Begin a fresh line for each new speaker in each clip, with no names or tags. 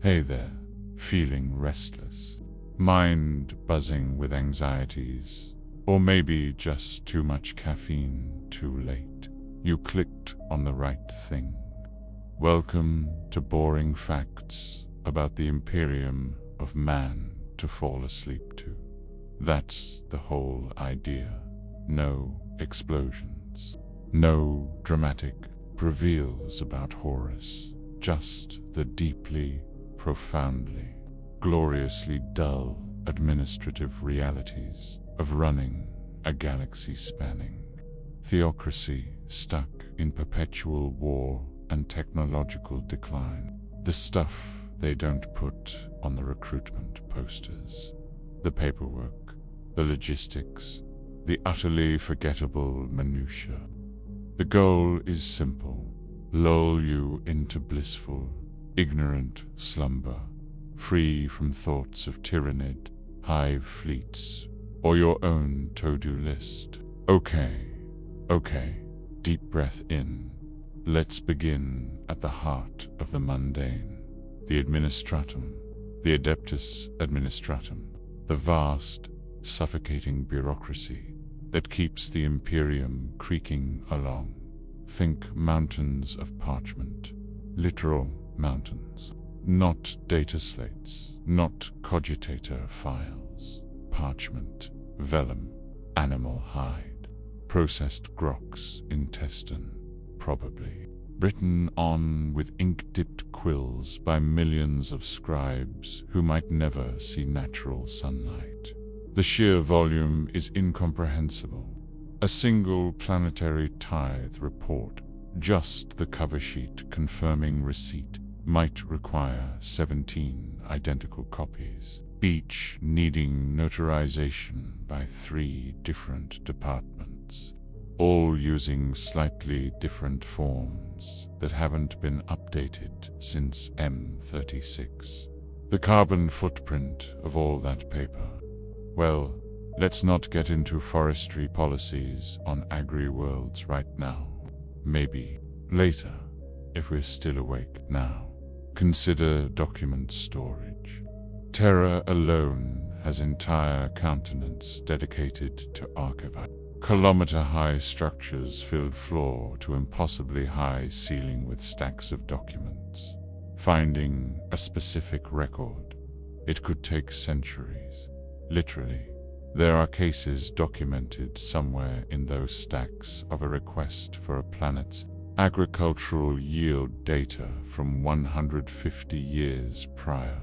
Hey there, feeling restless, mind buzzing with anxieties, or maybe just too much caffeine too late. You clicked on the right thing. Welcome to boring facts about the Imperium of man to fall asleep to. That's the whole idea. No explosions, no dramatic reveals about Horus, just the deeply, profoundly, gloriously dull administrative realities of running a galaxy-spanning theocracy stuck in perpetual war and technological decline. The stuff they don't put on the recruitment posters. The paperwork, the logistics, the utterly forgettable minutiae. The goal is simple: lull you into blissful, ignorant slumber, free from thoughts of tyrannid, hive fleets, or your own to-do list. Okay, deep breath in. Let's begin at the heart of the mundane, the administratum, the adeptus administratum, the vast, suffocating bureaucracy that keeps the Imperium creaking along. Think mountains of parchment, literal mountains, not data slates, not cogitator files, parchment, vellum, animal hide, processed grox intestine, probably, written on with ink-dipped quills by millions of scribes who might never see natural sunlight. The sheer volume is incomprehensible. A single planetary tithe report, just the cover sheet confirming receipt, might require 17 identical copies, each needing notarization by 3 different departments, all using slightly different forms that haven't been updated since M36. The carbon footprint of all that paper. Well, let's not get into forestry policies on agri-worlds right now. Maybe later, if we're still awake now. Consider document storage. Terra alone has entire continents dedicated to archiving. Kilometer-high structures fill floor to impossibly high ceiling with stacks of documents. Finding a specific record, it could take centuries. Literally, there are cases documented somewhere in those stacks of a request for a planet's agricultural yield data from 150 years prior,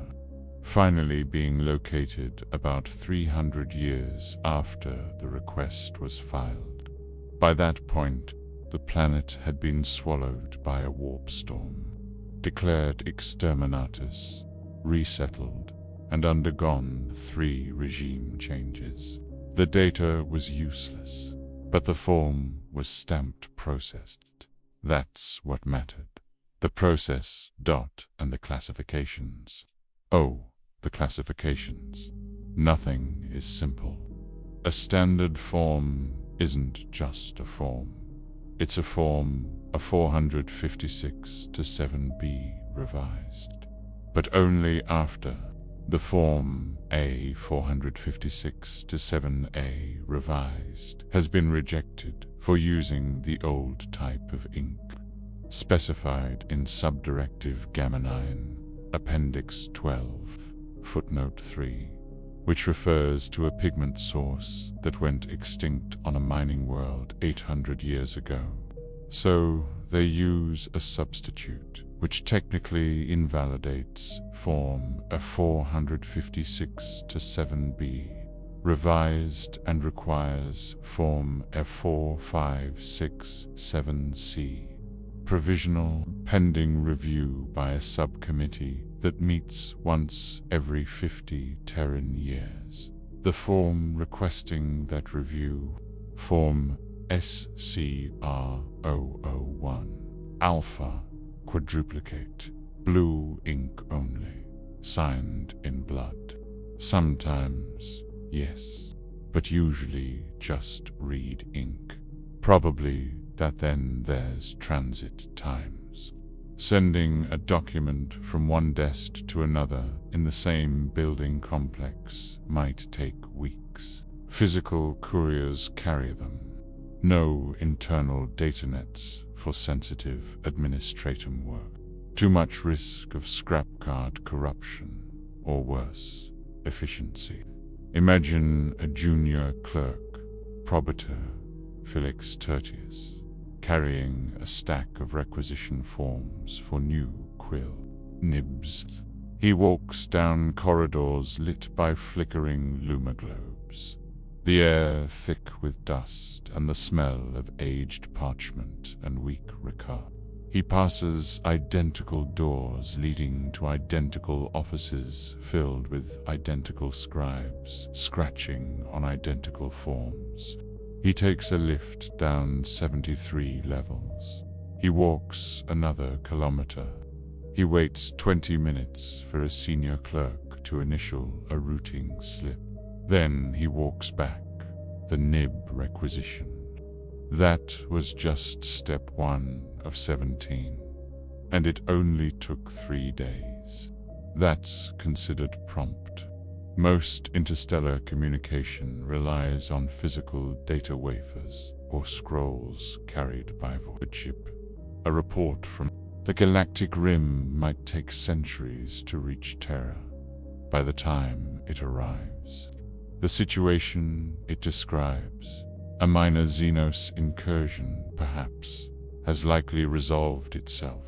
finally being located about 300 years after the request was filed. By that point, the planet had been swallowed by a warp storm, declared exterminatus, resettled, and undergone 3 regime changes. The data was useless, but the form was stamped processed. That's what mattered. The process, and the classifications. Oh, the classifications. Nothing is simple. A standard form isn't just a form. It's a form, a 456 to 7b revised. But only after the form A 456 to 7a revised has been rejected for using the old type of ink, specified in Subdirective Gamma 9, Appendix 12, Footnote 3, which refers to a pigment source that went extinct on a mining world 800 years ago. So they use a substitute, which technically invalidates Form a 456 to 7b, revised, and requires Form a 4567c, provisional, pending review by a subcommittee that meets once every 50 Terran years. The form requesting that review, Form SCR-001, Alpha, quadruplicate, blue ink only, signed in blood. Sometimes, yes, but usually just read ink. Probably that then there's transit times. Sending a document from one desk to another in the same building complex might take weeks. Physical couriers carry them. No internal data nets for sensitive administrative work. Too much risk of scrap card corruption, or worse, efficiency. Imagine a junior clerk, probator, Felix Tertius, carrying a stack of requisition forms for new quill nibs. He walks down corridors lit by flickering lumiglobes, the air thick with dust and the smell of aged parchment and weak recart. He passes identical doors leading to identical offices filled with identical scribes scratching on identical forms. He takes a lift down 73 levels. He walks another kilometer. He waits 20 minutes for a senior clerk to initial a routing slip. Then he walks back, the nib requisition. That was just step 1 of 17, and it only took 3 days. That's considered prompt. Most interstellar communication relies on physical data wafers or scrolls carried by void ship. A report from the galactic rim might take centuries to reach Terra by the time it arrives. The situation it describes, a minor Xenos incursion perhaps, has likely resolved itself.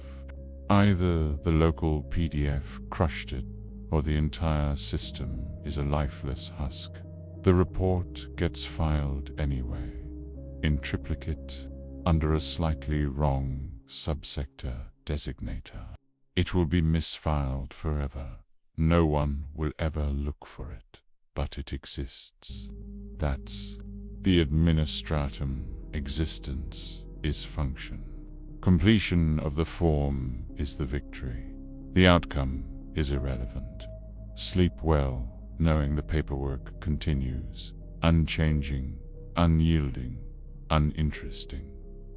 Either the local PDF crushed it, or the entire system is a lifeless husk. The report gets filed anyway, in triplicate, under a slightly wrong subsector designator. It will be misfiled forever. No one will ever look for it, but it exists. That's the administratum. Existence is function. Completion of the form is the victory. The outcome is irrelevant. Sleep well, knowing the paperwork continues, unchanging, unyielding, uninteresting.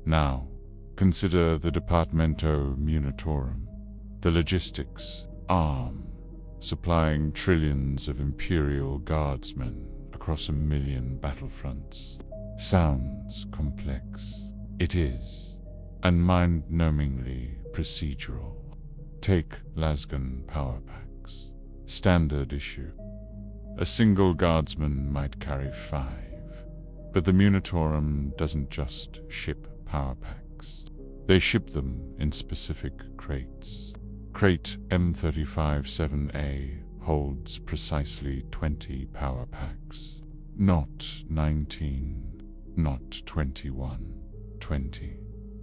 Now, consider the Departamento Munitorum, the logistics arm, supplying trillions of Imperial guardsmen across 1 million battlefronts. Sounds complex. It is, and mind-numbingly procedural. Take Lasgun power packs. Standard issue. A single guardsman might carry 5, but the Munitorum doesn't just ship power packs. They ship them in specific crates. Crate M35-7A holds precisely 20 power packs. Not 19, not 21, 20.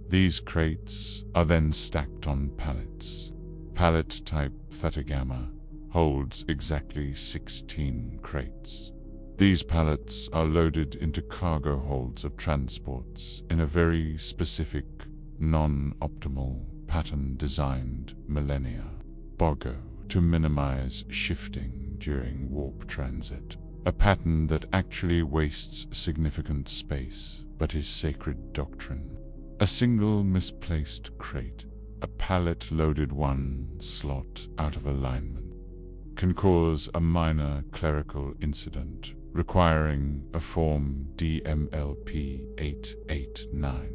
These crates are then stacked on pallets. Pallet type Theta Gamma holds exactly 16 crates. These pallets are loaded into cargo holds of transports in a very specific, non-optimal pattern designed millennia. BOGO, to minimize shifting during warp transit. A pattern that actually wastes significant space, but is sacred doctrine. A single misplaced crate, a pallet-loaded one slot out of alignment, can cause a minor clerical incident requiring a Form DMLP 889.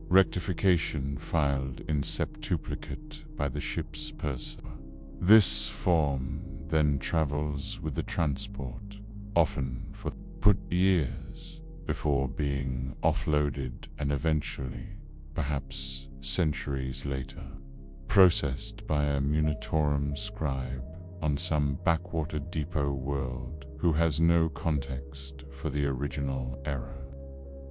Rectification filed in septuplicate by the ship's purser. This form then travels with the transport, often for years, before being offloaded and eventually, perhaps centuries later, processed by a Munitorum scribe on some backwater depot world who has no context for the original error.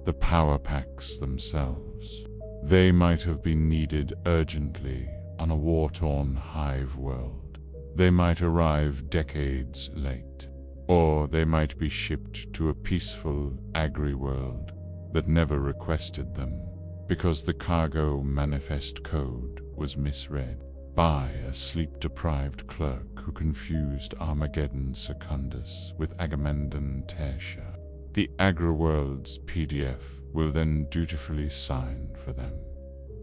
The power packs themselves. They might have been needed urgently on a war-torn hive world. They might arrive decades late, or they might be shipped to a peaceful agri-world that never requested them because the cargo manifest code was misread by a sleep-deprived clerk who confused Armageddon Secundus with Agamemnon Tertia. The agri-world's PDF will then dutifully sign for them.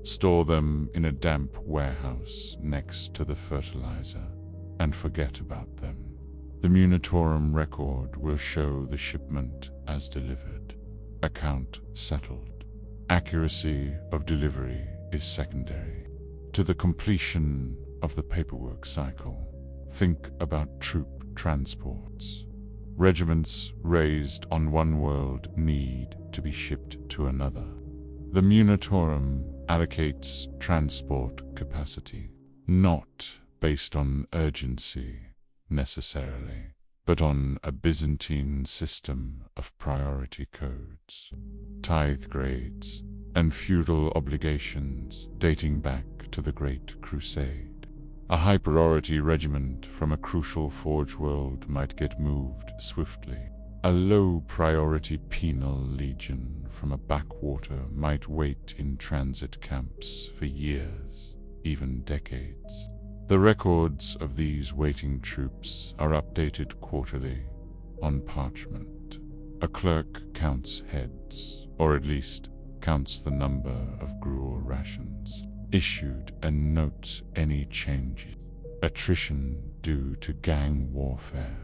Store them in a damp warehouse next to the fertilizer, and forget about them. The Munitorum record will show the shipment as delivered. Account settled. Accuracy of delivery is secondary to the completion of the paperwork cycle. Think about troop transports. Regiments raised on one world need to be shipped to another. The Munitorum allocates transport capacity, not based on urgency necessarily, but on a Byzantine system of priority codes, tithe grades, and feudal obligations dating back to the Great Crusade. A high-priority regiment from a crucial Forge world might get moved swiftly. A low-priority penal legion from a backwater might wait in transit camps for years, even decades. The records of these waiting troops are updated quarterly on parchment. A clerk counts heads, or at least counts the number of gruel rations issued and notes any changes. Attrition due to gang warfare,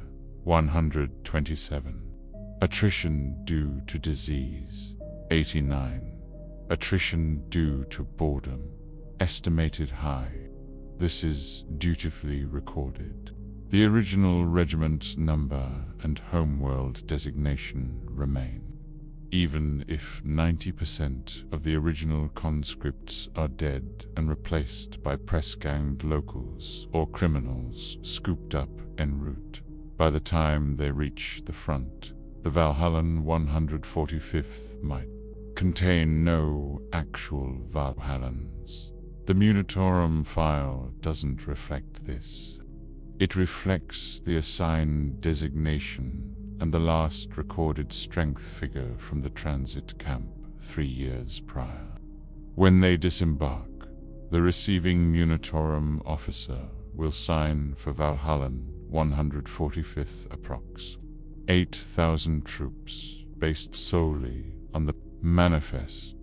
127. Attrition due to disease, 89. Attrition due to boredom, estimated high. This is dutifully recorded. The original regiment number and homeworld designation remain. Even if 90% of the original conscripts are dead and replaced by press-ganged locals or criminals scooped up en route, by the time they reach the front, the Valhallan 145th might contain no actual Valhallans. The Munitorum file doesn't reflect this. It reflects the assigned designation and the last recorded strength figure from the transit camp 3 years prior. When they disembark, the receiving Munitorum officer will sign for Valhallan 145th approx. 8,000 troops based solely on the manifest.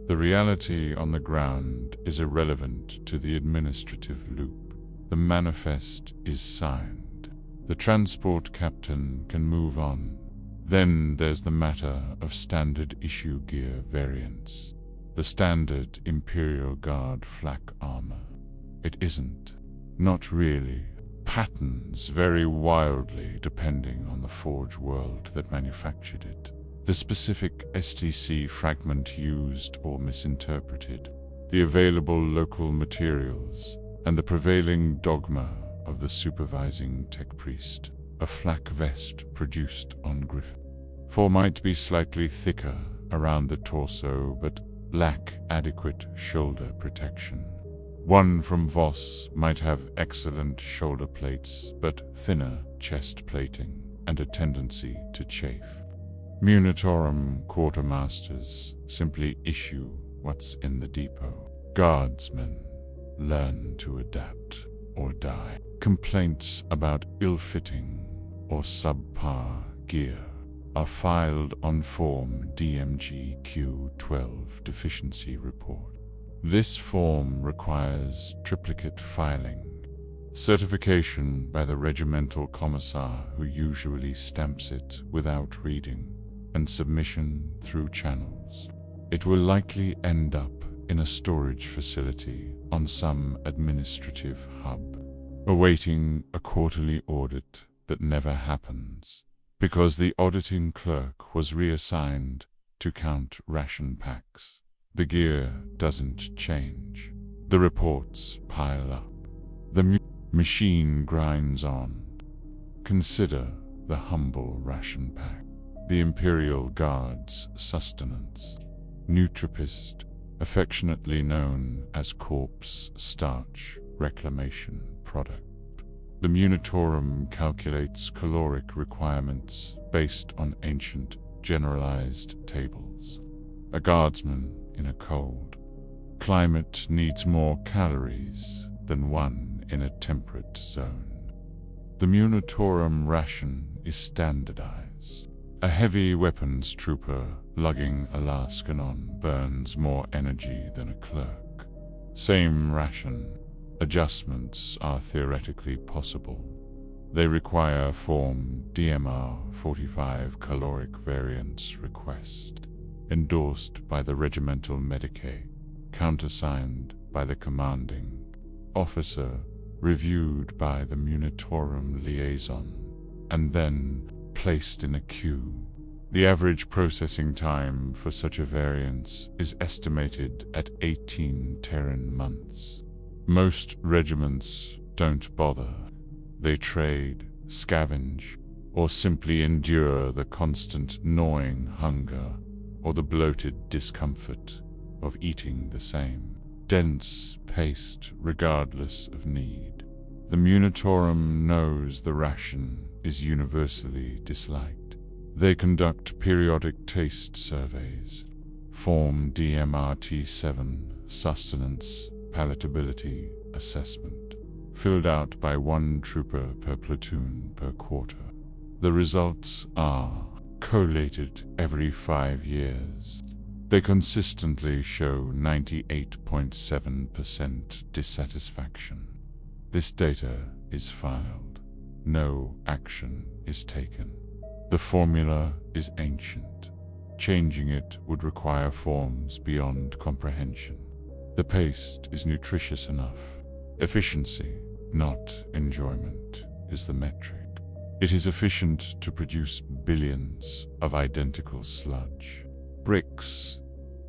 The reality on the ground is irrelevant to the administrative loop. The manifest is signed. The transport captain can move on. Then there's the matter of standard issue gear variants. The standard Imperial Guard flak armor. It isn't. Not really. Patterns vary wildly depending on the Forge world that manufactured it, the specific STC fragment used or misinterpreted, the available local materials, and the prevailing dogma of the supervising tech priest. A flak vest produced on Griffin 4 might be slightly thicker around the torso but lack adequate shoulder protection. One from Voss might have excellent shoulder plates but thinner chest plating and a tendency to chafe. Munitorum quartermasters simply issue what's in the depot. Guardsmen learn to adapt or die. Complaints about ill-fitting or subpar gear are filed on Form DMG Q12 Deficiency Report. This form requires triplicate filing, certification by the regimental commissar who usually stamps it without reading, and submission through channels. It will likely end up in a storage facility on some administrative hub, awaiting a quarterly audit that never happens, because the auditing clerk was reassigned to count ration packs. The gear doesn't change. The reports pile up. The machine grinds on. Consider the humble ration pack, the Imperial Guard's sustenance. Nutripist, affectionately known as corpse starch reclamation product. The Munitorum calculates caloric requirements based on ancient, generalized tables. A guardsman in a cold climate needs more calories than one in a temperate zone. The Munitorum ration is standardized. A heavy weapons trooper lugging a Lascanon burns more energy than a clerk. Same ration. Adjustments are theoretically possible. They require Form DMR 45 caloric variance request, endorsed by the regimental medicae, countersigned by the commanding officer, reviewed by the Munitorum liaison, and then placed in a queue. The average processing time for such a variance is estimated at 18 Terran months. Most regiments don't bother. They trade, scavenge, or simply endure the constant gnawing hunger or the bloated discomfort of eating the same dense paste regardless of need. The Munitorum knows the ration is universally disliked. They conduct periodic taste surveys, Form DMRT7 sustenance palatability assessment, filled out by 1 trooper per platoon per quarter. The results are collated every 5 years. They consistently show 98.7% dissatisfaction. This data is filed. No action is taken. The formula is ancient. Changing it would require forms beyond comprehension. The paste is nutritious enough. Efficiency, not enjoyment, is the metric. It is efficient to produce billions of identical sludge. Bricks.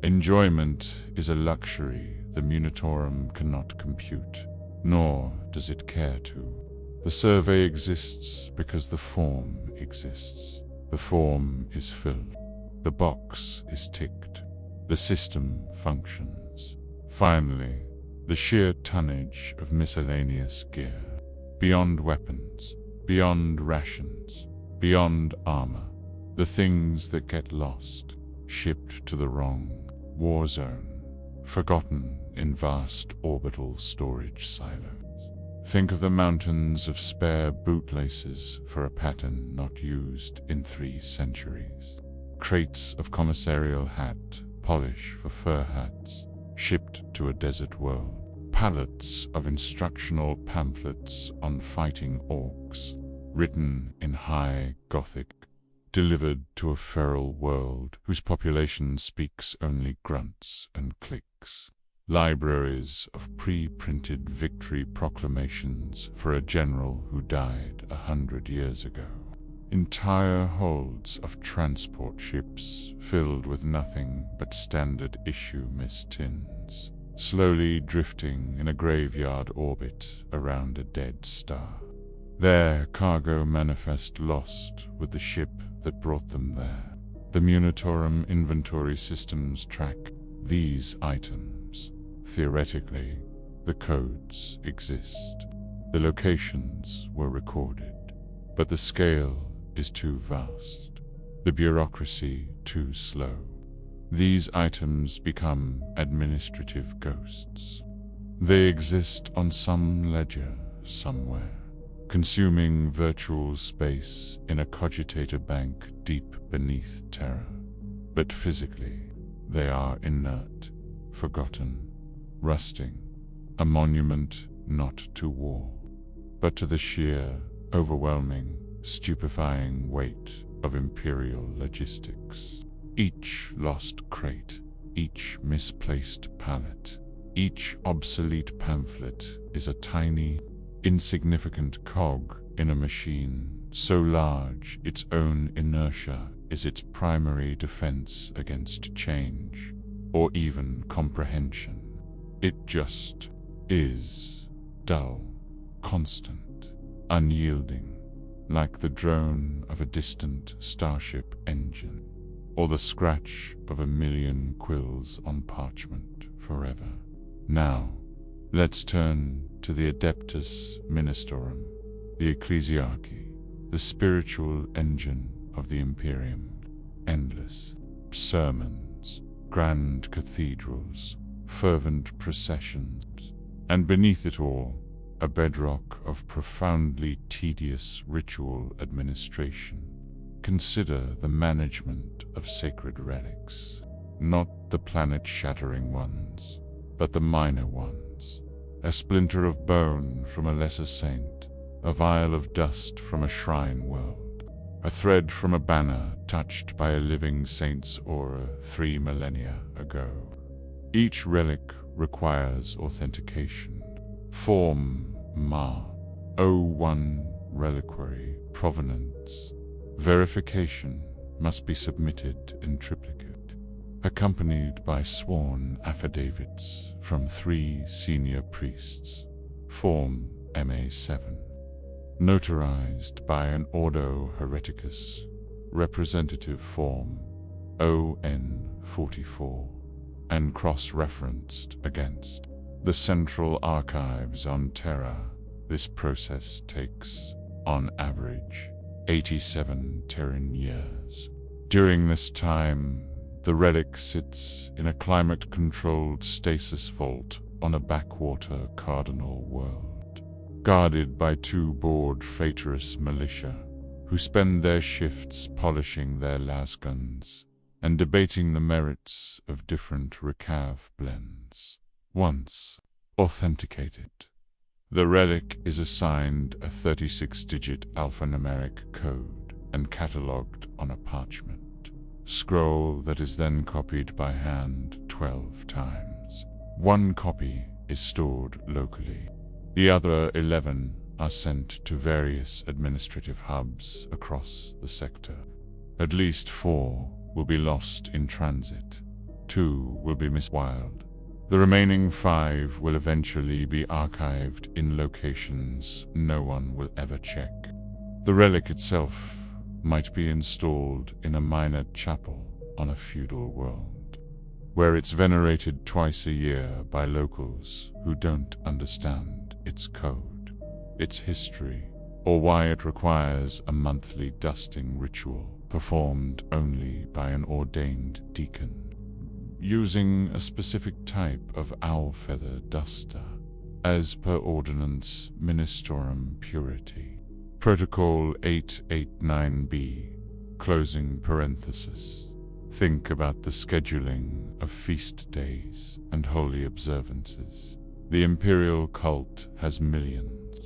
Enjoyment is a luxury the Munitorum cannot compute, nor does it care to. The survey exists because the form exists. The form is filled. The box is ticked. The system functions. Finally, the sheer tonnage of miscellaneous gear, beyond weapons, beyond rations, beyond armor, the things that get lost, shipped to the wrong war zone, forgotten in vast orbital storage silos. Think of the mountains of spare bootlaces for a pattern not used in 3 centuries. Crates of commissarial hat polish for fur hats, shipped to a desert world. Pallets of instructional pamphlets on fighting orcs, written in high Gothic, delivered to a feral world whose population speaks only grunts and clicks. Libraries of pre-printed victory proclamations for a general who died 100 years ago. Entire holds of transport ships filled with nothing but standard issue mistins, slowly drifting in a graveyard orbit around a dead star. Their cargo manifest lost with the ship that brought them there. The Munitorum inventory systems track these items. Theoretically, the codes exist. The locations were recorded, but the scale is too vast. The bureaucracy too slow. These items become administrative ghosts. They exist on some ledger somewhere, consuming virtual space in a cogitator bank deep beneath Terra. But physically, they are inert, forgotten, rusting, a monument not to war, but to the sheer, overwhelming, stupefying weight of Imperial logistics. Each lost crate, each misplaced pallet, each obsolete pamphlet is a tiny, insignificant cog in a machine so large its own inertia is its primary defense against change, or even comprehension. It just is, dull, constant, unyielding, like the drone of a distant starship engine, or the scratch of a million quills on parchment forever. Now, let's turn to the Adeptus Ministorum, the Ecclesiarchy, the spiritual engine of the Imperium. Endless sermons, grand cathedrals, fervent processions, and beneath it all, a bedrock of profoundly tedious ritual administration. Consider the management of sacred relics, not the planet-shattering ones, but the minor ones. A splinter of bone from a lesser saint, a vial of dust from a shrine world, a thread from a banner touched by a living saint's aura 3 millennia ago. Each relic requires authentication. Form Ma. O1 Reliquary Provenance. Verification must be submitted in triplicate, accompanied by sworn affidavits from 3 senior priests. Form MA7. Notarized by an Ordo Hereticus. Representative Form ON44. And cross-referenced against the Central Archives on Terra. This process takes, on average, 87 Terran years. During this time, the relic sits in a climate-controlled stasis vault on a backwater cardinal world, guarded by 2 bored traitorous militia who spend their shifts polishing their lasguns and debating the merits of different recav blends. Once authenticated, the relic is assigned a 36-digit alphanumeric code and catalogued on a parchment scroll that is then copied by hand 12 times. 1 copy is stored locally. The other 11 are sent to various administrative hubs across the sector. At least 4 will be lost in transit. 2 will be miswild. The remaining 5 will eventually be archived in locations no one will ever check. The relic itself might be installed in a minor chapel on a feudal world, where it's venerated twice a year by locals who don't understand its code, its history, or why it requires a monthly dusting ritual performed only by an ordained deacon, using a specific type of owl feather duster, as per Ordinance Ministorum Purity. Protocol 889b, closing parenthesis. Think about the scheduling of feast days and holy observances. The imperial cult has millions.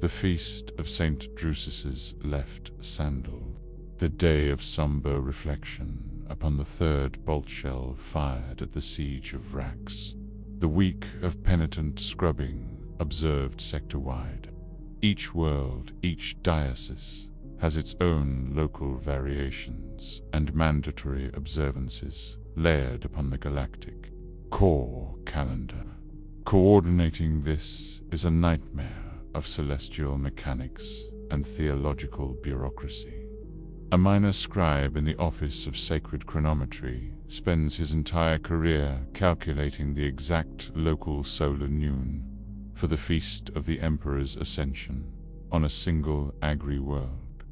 The feast of St. Drusus's left sandal, the day of somber reflection upon the 3rd bolt shell fired at the siege of Rax, the week of penitent scrubbing observed sector-wide. Each world, each diocese, has its own local variations and mandatory observances layered upon the galactic core calendar. Coordinating this is a nightmare of celestial mechanics and theological bureaucracy. A minor scribe in the office of sacred chronometry spends his entire career calculating the exact local solar noon for the feast of the Emperor's Ascension on a single agri-world,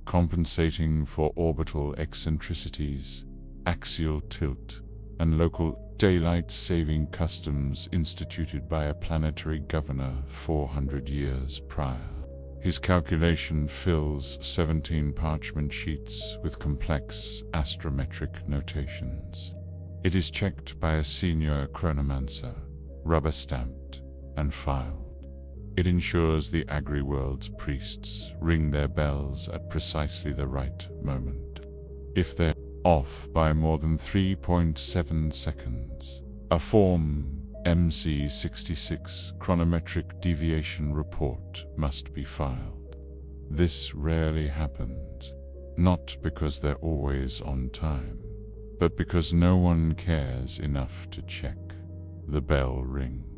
compensating for orbital eccentricities, axial tilt, and local daylight-saving customs instituted by a planetary governor 400 years prior. His calculation fills 17 parchment sheets with complex astrometric notations. It is checked by a senior chronomancer, rubber-stamped and filed. It ensures the agri-world's priests ring their bells at precisely the right moment. If they're off by more than 3.7 seconds, a Form MC66 chronometric deviation report must be filed. This rarely happens, not because they're always on time, but because no one cares enough to check. The bell rings.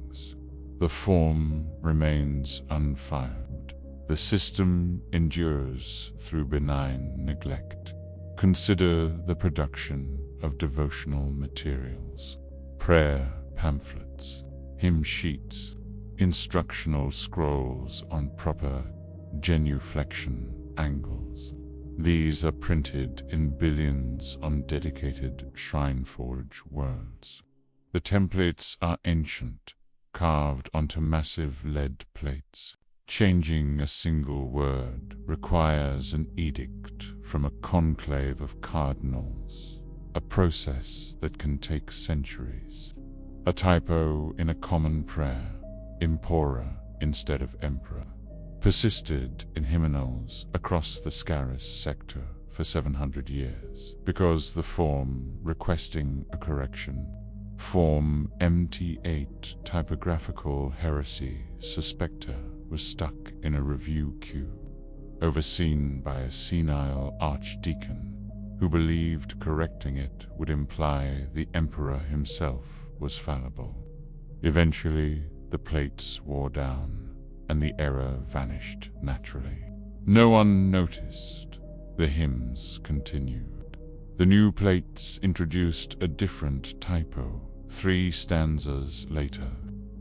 The form remains unfiled. The system endures through benign neglect. Consider the production of devotional materials, prayer pamphlets, hymn sheets, instructional scrolls on proper genuflection angles. These are printed in billions on dedicated Shrineforge worlds. The templates are ancient, carved onto massive lead plates. Changing a single word requires an edict from a conclave of cardinals, a process that can take centuries. A typo in a common prayer, Impora instead of Emperor, persisted in hymnals across the Scaris sector for 700 years, because the form requesting a correction, form MT8 typographical heresy suspecta, was stuck in a review queue, overseen by a senile archdeacon who believed correcting it would imply the emperor himself was fallible. Eventually, the plates wore down, and the error vanished naturally. No one noticed. The hymns continued. The new plates introduced a different typo 3 stanzas later.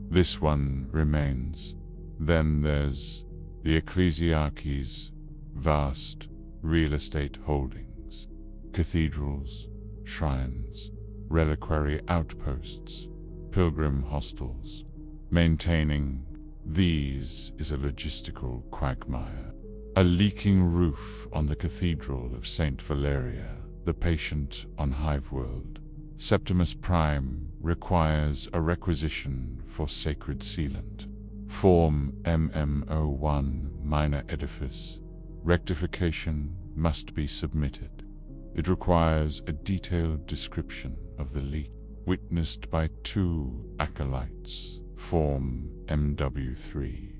This one remains. Then there's the ecclesiarchies, vast real estate holdings, cathedrals, shrines, reliquary outposts, pilgrim hostels. Maintaining these is a logistical quagmire. A leaking roof on the Cathedral of St. Valeria, the patient on Hiveworld, Septimus Prime, requires a requisition for sacred sealant. Form MM01 minor edifice. Rectification must be submitted. It requires a detailed description of the leak, witnessed by 2 acolytes. Form MW3.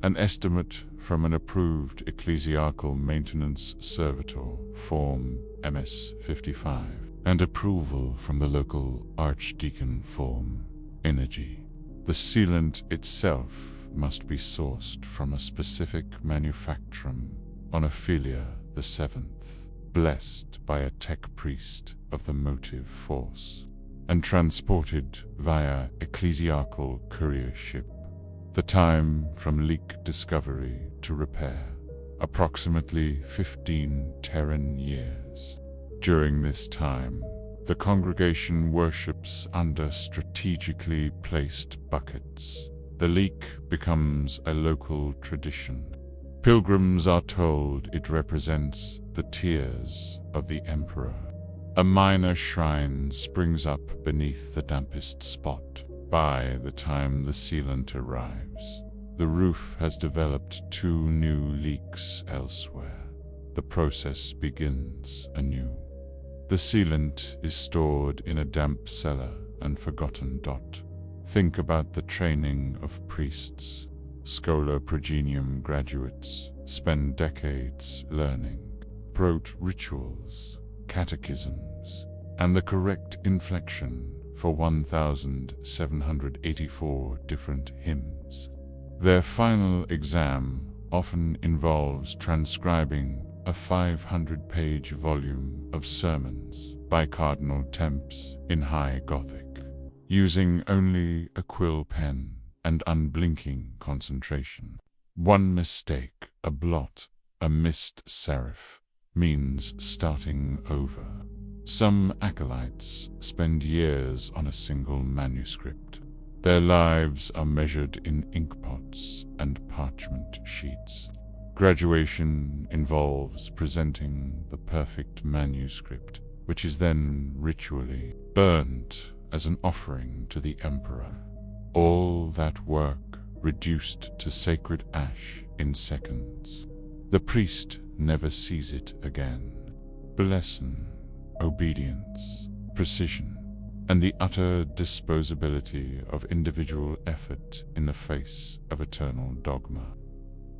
An estimate from an approved ecclesiastical maintenance servitor, Form MS55, and approval from the local archdeacon, Form Energy. The sealant itself must be sourced from a specific manufacturer on Ophelia the 7th, blessed by a tech priest of the motive force, and transported via ecclesiastical courier ship. The time from leak discovery to repair, approximately 15 Terran years. During this time, the congregation worships under strategically placed buckets. The leak becomes a local tradition. Pilgrims are told it represents the tears of the emperor. A minor shrine springs up beneath the dampest spot. By the time the sealant arrives, the roof has developed 2 new leaks elsewhere. The process begins anew. The sealant is stored in a damp cellar and forgotten. Think about the training of priests. Schola Progenium graduates spend decades learning rote rituals, catechisms, and the correct inflection for 1,784 different hymns. Their final exam often involves transcribing a 500-page volume of sermons by Cardinal Temps in High Gothic, using only a quill pen and unblinking concentration. One mistake, a blot, a missed serif, means starting over. Some acolytes spend years on a single manuscript. Their lives are measured in inkpots and parchment sheets. Graduation involves presenting the perfect manuscript, which is then ritually burnt as an offering to the emperor. All that work reduced to sacred ash in seconds. The priest never sees it again. Blesson, obedience, precision, and the utter disposability of individual effort in the face of eternal dogma.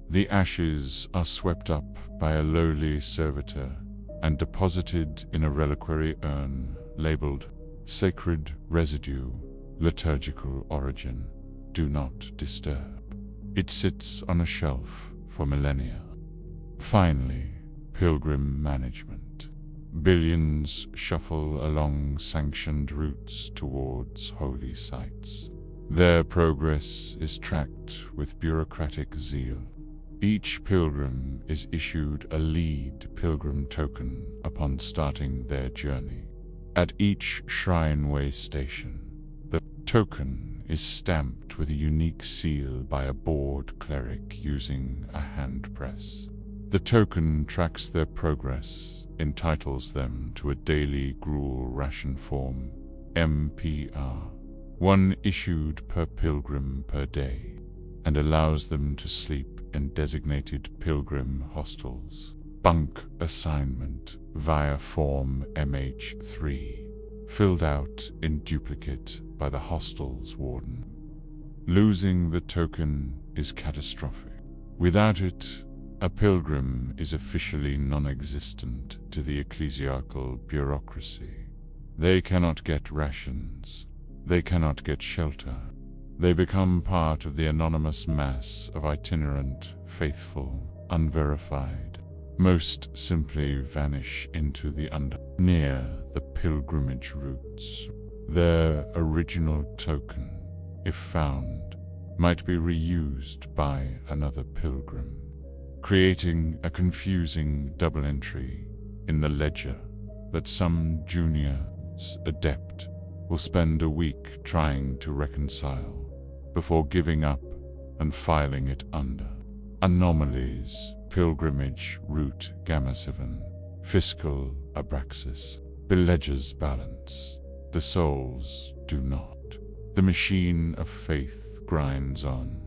The ashes are swept up by a lowly servitor and deposited in a reliquary urn labeled Sacred Residue, Liturgical Origin, Do Not Disturb. It sits on a shelf for millennia. Finally, pilgrim management. Billions shuffle along sanctioned routes towards holy sites. Their progress is tracked with bureaucratic zeal. Each pilgrim is issued a lead pilgrim token upon starting their journey. At each shrineway station, the token is stamped with a unique seal by a bored cleric using a hand press. The token tracks their progress, entitles them to a daily gruel ration form, MPR, one issued per pilgrim per day, and allows them to sleep in designated pilgrim hostels. Bunk assignment via Form MH3, filled out in duplicate by the hostel's warden. Losing the token is catastrophic. Without it, a pilgrim is officially non-existent to the ecclesiastical bureaucracy. They cannot get rations. They cannot get shelter. They become part of the anonymous mass of itinerant, faithful, unverified, most simply vanish into the near the pilgrimage routes. Their original token, if found, might be reused by another pilgrim, creating a confusing double entry in the ledger that some junior adept will spend a week trying to reconcile before giving up and filing it under. Anomalies, pilgrimage route Gamma 7, fiscal abraxas, the ledger's balance, the souls do not. The machine of faith grinds on,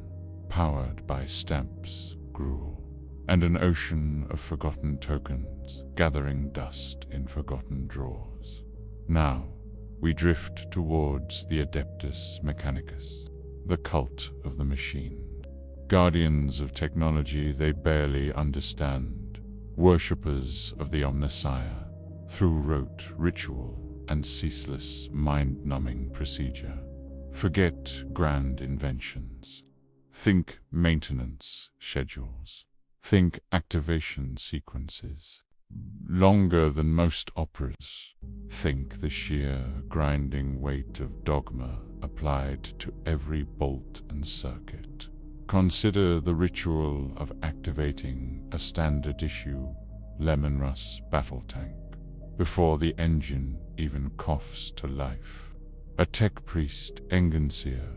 powered by stamps, gruel, and an ocean of forgotten tokens gathering dust in forgotten drawers. Now, we drift towards the Adeptus Mechanicus, the cult of the machine. Guardians of technology they barely understand, worshippers of the Omnissiah, through rote ritual and ceaseless mind-numbing procedure. Forget grand inventions. Think maintenance schedules. Think activation sequences, longer than most operas. Think the sheer grinding weight of dogma applied to every bolt and circuit. Consider the ritual of activating a standard issue Lemonruss battle tank before the engine even coughs to life. A tech priest, Engenseer,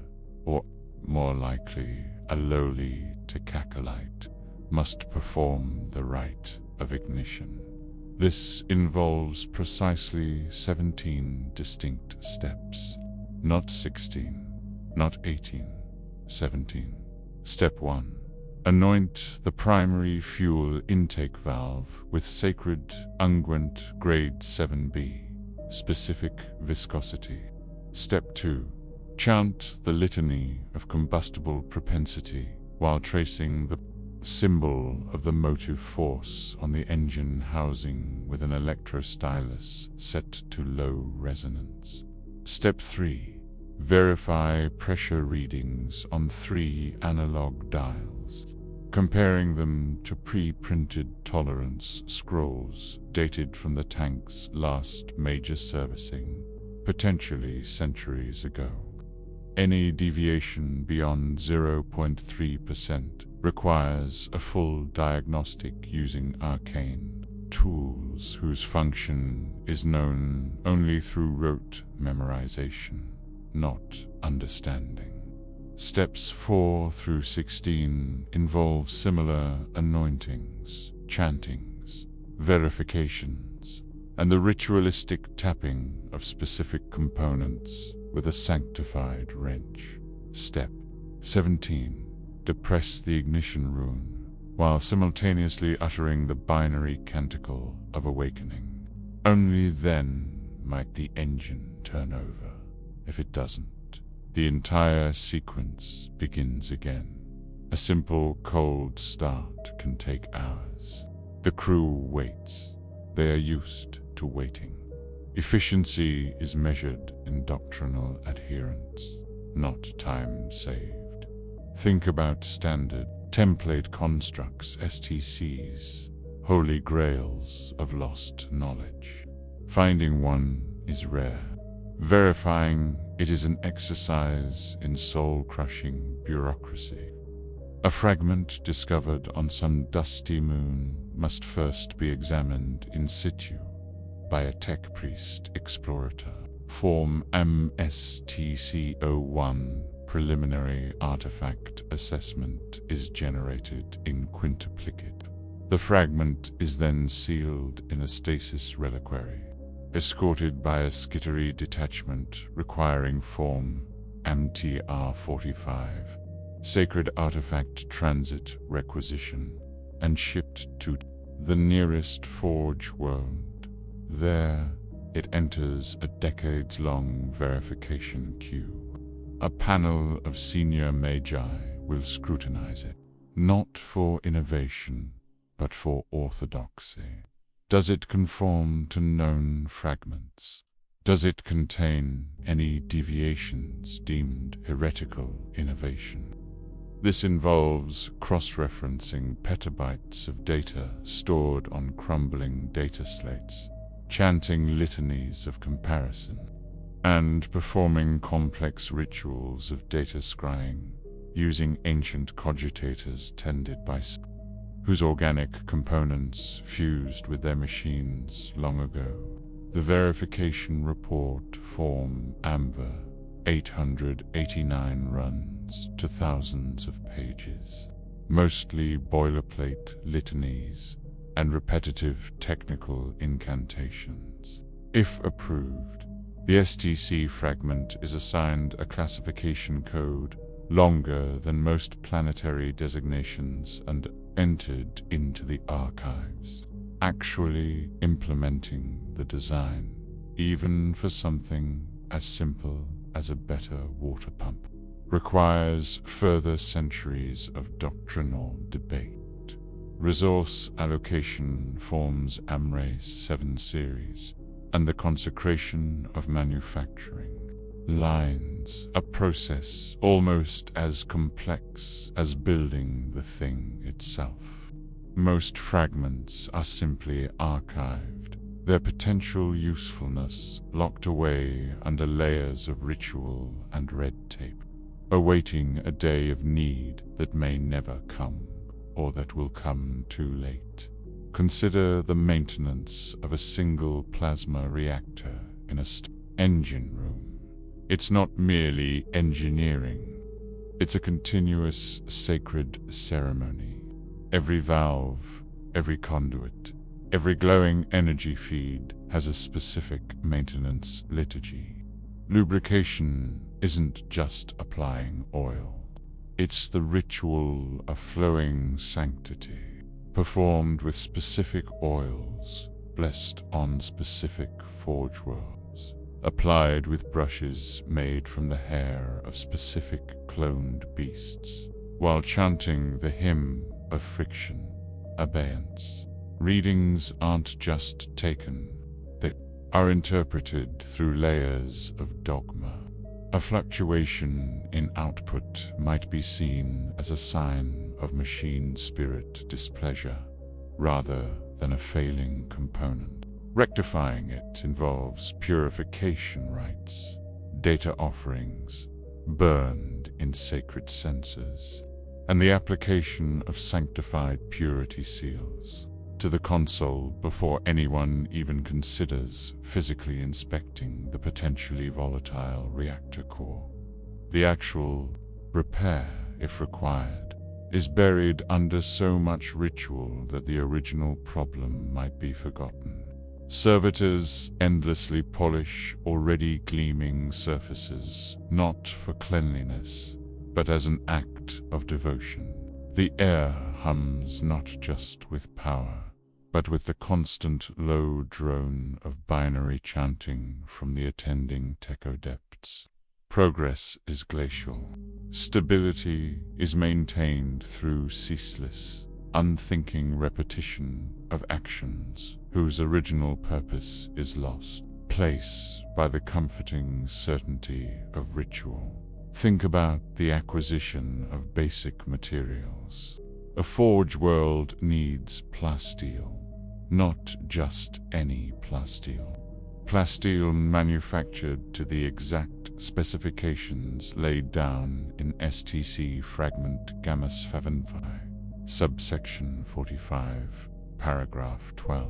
or more likely a lowly Tekakalite, must perform the rite of ignition. This involves precisely 17 distinct steps, not 16, not 18, 17. Step 1. Anoint the primary fuel intake valve with sacred unguent grade 7B, specific viscosity. Step 2. Chant the litany of combustible propensity while tracing the symbol of the motive force on the engine housing with an electrostylus set to low resonance. Step 3. Verify pressure readings on 3 analog dials, comparing them to pre-printed tolerance scrolls dated from the tank's last major servicing, potentially centuries ago. Any deviation beyond 0.3% requires a full diagnostic using arcane tools whose function is known only through rote memorization, not understanding. Steps 4 through 16 involve similar anointings, chantings, verifications, and the ritualistic tapping of specific components with a sanctified wrench. Step 17. Depress the ignition rune, while simultaneously uttering the binary canticle of awakening. Only then might the engine turn over. If it doesn't, the entire sequence begins again. A simple cold start can take hours. The crew waits. They are used to waiting. Efficiency is measured in doctrinal adherence, not time saved. Think about standard template constructs, STCs, holy grails of lost knowledge. Finding one is rare. Verifying it is an exercise in soul-crushing bureaucracy. A fragment discovered on some dusty moon must first be examined in situ by a tech priest explorator. Form MSTC01 preliminary artifact assessment is generated in quintuplicate. The fragment is then sealed in a stasis reliquary, escorted by a skittery detachment requiring Form MTR-45, sacred artifact transit requisition, and shipped to the nearest forge world. There, it enters a decades-long verification queue. A panel of senior magi will scrutinize it, not for innovation, but for orthodoxy. Does it conform to known fragments? Does it contain any deviations deemed heretical innovation? This involves cross-referencing petabytes of data stored on crumbling data slates, chanting litanies of comparison, and performing complex rituals of data scrying using ancient cogitators tended by whose organic components fused with their machines long ago. The verification report form AMVER 889 runs to thousands of pages, mostly boilerplate litanies and repetitive technical incantations. If approved, the STC fragment is assigned a classification code longer than most planetary designations and entered into the archives, actually implementing the design, even for something as simple as a better water pump, requires further centuries of doctrinal debate. Resource allocation forms AMRACE 7 series, and the consecration of manufacturing lines, a process almost as complex as building the thing itself. Most fragments are simply archived, their potential usefulness locked away under layers of ritual and red tape, awaiting a day of need that may never come, or that will come too late. Consider the maintenance of a single plasma reactor in a engine room. It's not merely engineering. It's a continuous sacred ceremony. Every valve, every conduit, every glowing energy feed has a specific maintenance liturgy. Lubrication isn't just applying oil. It's the ritual of flowing sanctity, performed with specific oils, blessed on specific forge worlds, applied with brushes made from the hair of specific cloned beasts, while chanting the hymn of friction, abeyance. Readings aren't just taken, they are interpreted through layers of dogma. A fluctuation in output might be seen as a sign of machine spirit displeasure, rather than a failing component. Rectifying it involves purification rites, data offerings, burned in sacred censers, and the application of sanctified purity seals to the console before anyone even considers physically inspecting the potentially volatile reactor core. The actual repair, if required, is buried under so much ritual that the original problem might be forgotten. Servitors endlessly polish already gleaming surfaces, not for cleanliness, but as an act of devotion. The air hums not just with power, but with the constant low drone of binary chanting from the attending techodepts. Progress is glacial. Stability is maintained through ceaseless, unthinking repetition of actions whose original purpose is lost, place by the comforting certainty of ritual. Think about the acquisition of basic materials. A forge world needs plasteel, not just any plasteel. Plasteel manufactured to the exact specifications laid down in STC Fragment Gamma 75, subsection 45, paragraph 12.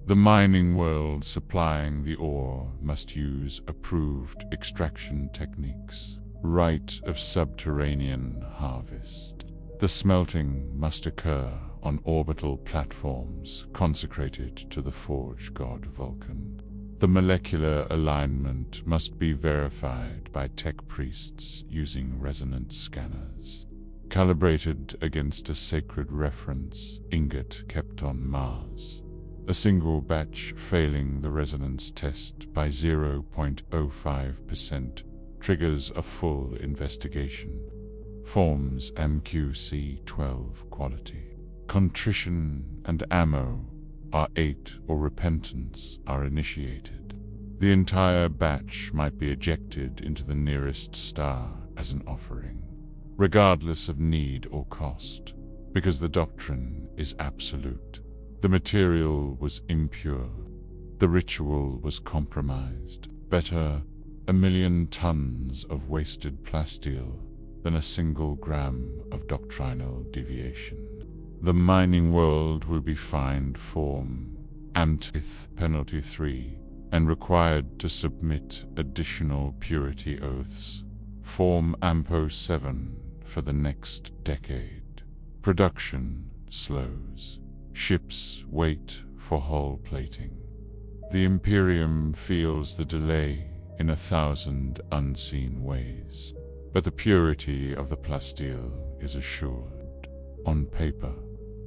The mining world supplying the ore must use approved extraction techniques, rite of subterranean harvest. The smelting must occur on orbital platforms consecrated to the forge god Vulcan. The molecular alignment must be verified by tech priests using resonance scanners, calibrated against a sacred reference ingot kept on Mars. A single batch failing the resonance test by 0.05% triggers a full investigation. Forms MQC-12 quality. Contrition and ammo are 8 or repentance are initiated. The entire batch might be ejected into the nearest star as an offering, regardless of need or cost, because the doctrine is absolute. The material was impure. The ritual was compromised. Better 1,000,000 tons of wasted plasteel than a single gram of doctrinal deviation. The mining world will be fined Form Amtith Penalty 3 and required to submit additional purity oaths. Form Ampo 7 for the next decade. Production slows. Ships wait for hull plating. The Imperium feels the delay in 1,000 unseen ways, but the purity of the plasteel is assured, on paper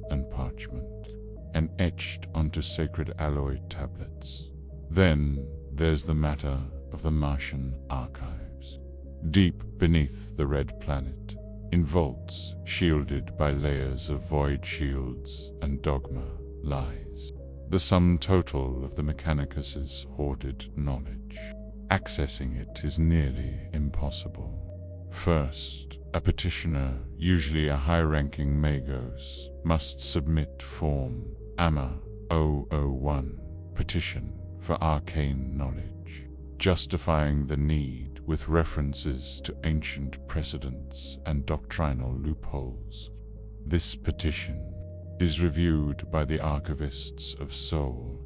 and parchment, and etched onto sacred alloy tablets. Then there's the matter of the Martian archives. Deep beneath the red planet, in vaults shielded by layers of void shields and dogma, lies the sum total of the Mechanicus's hoarded knowledge. Accessing it is nearly impossible. First, a petitioner, usually a high-ranking Magos, must submit Form AMA 001 petition for arcane knowledge, justifying the need with references to ancient precedents and doctrinal loopholes. This petition is reviewed by the Archivists of Soul,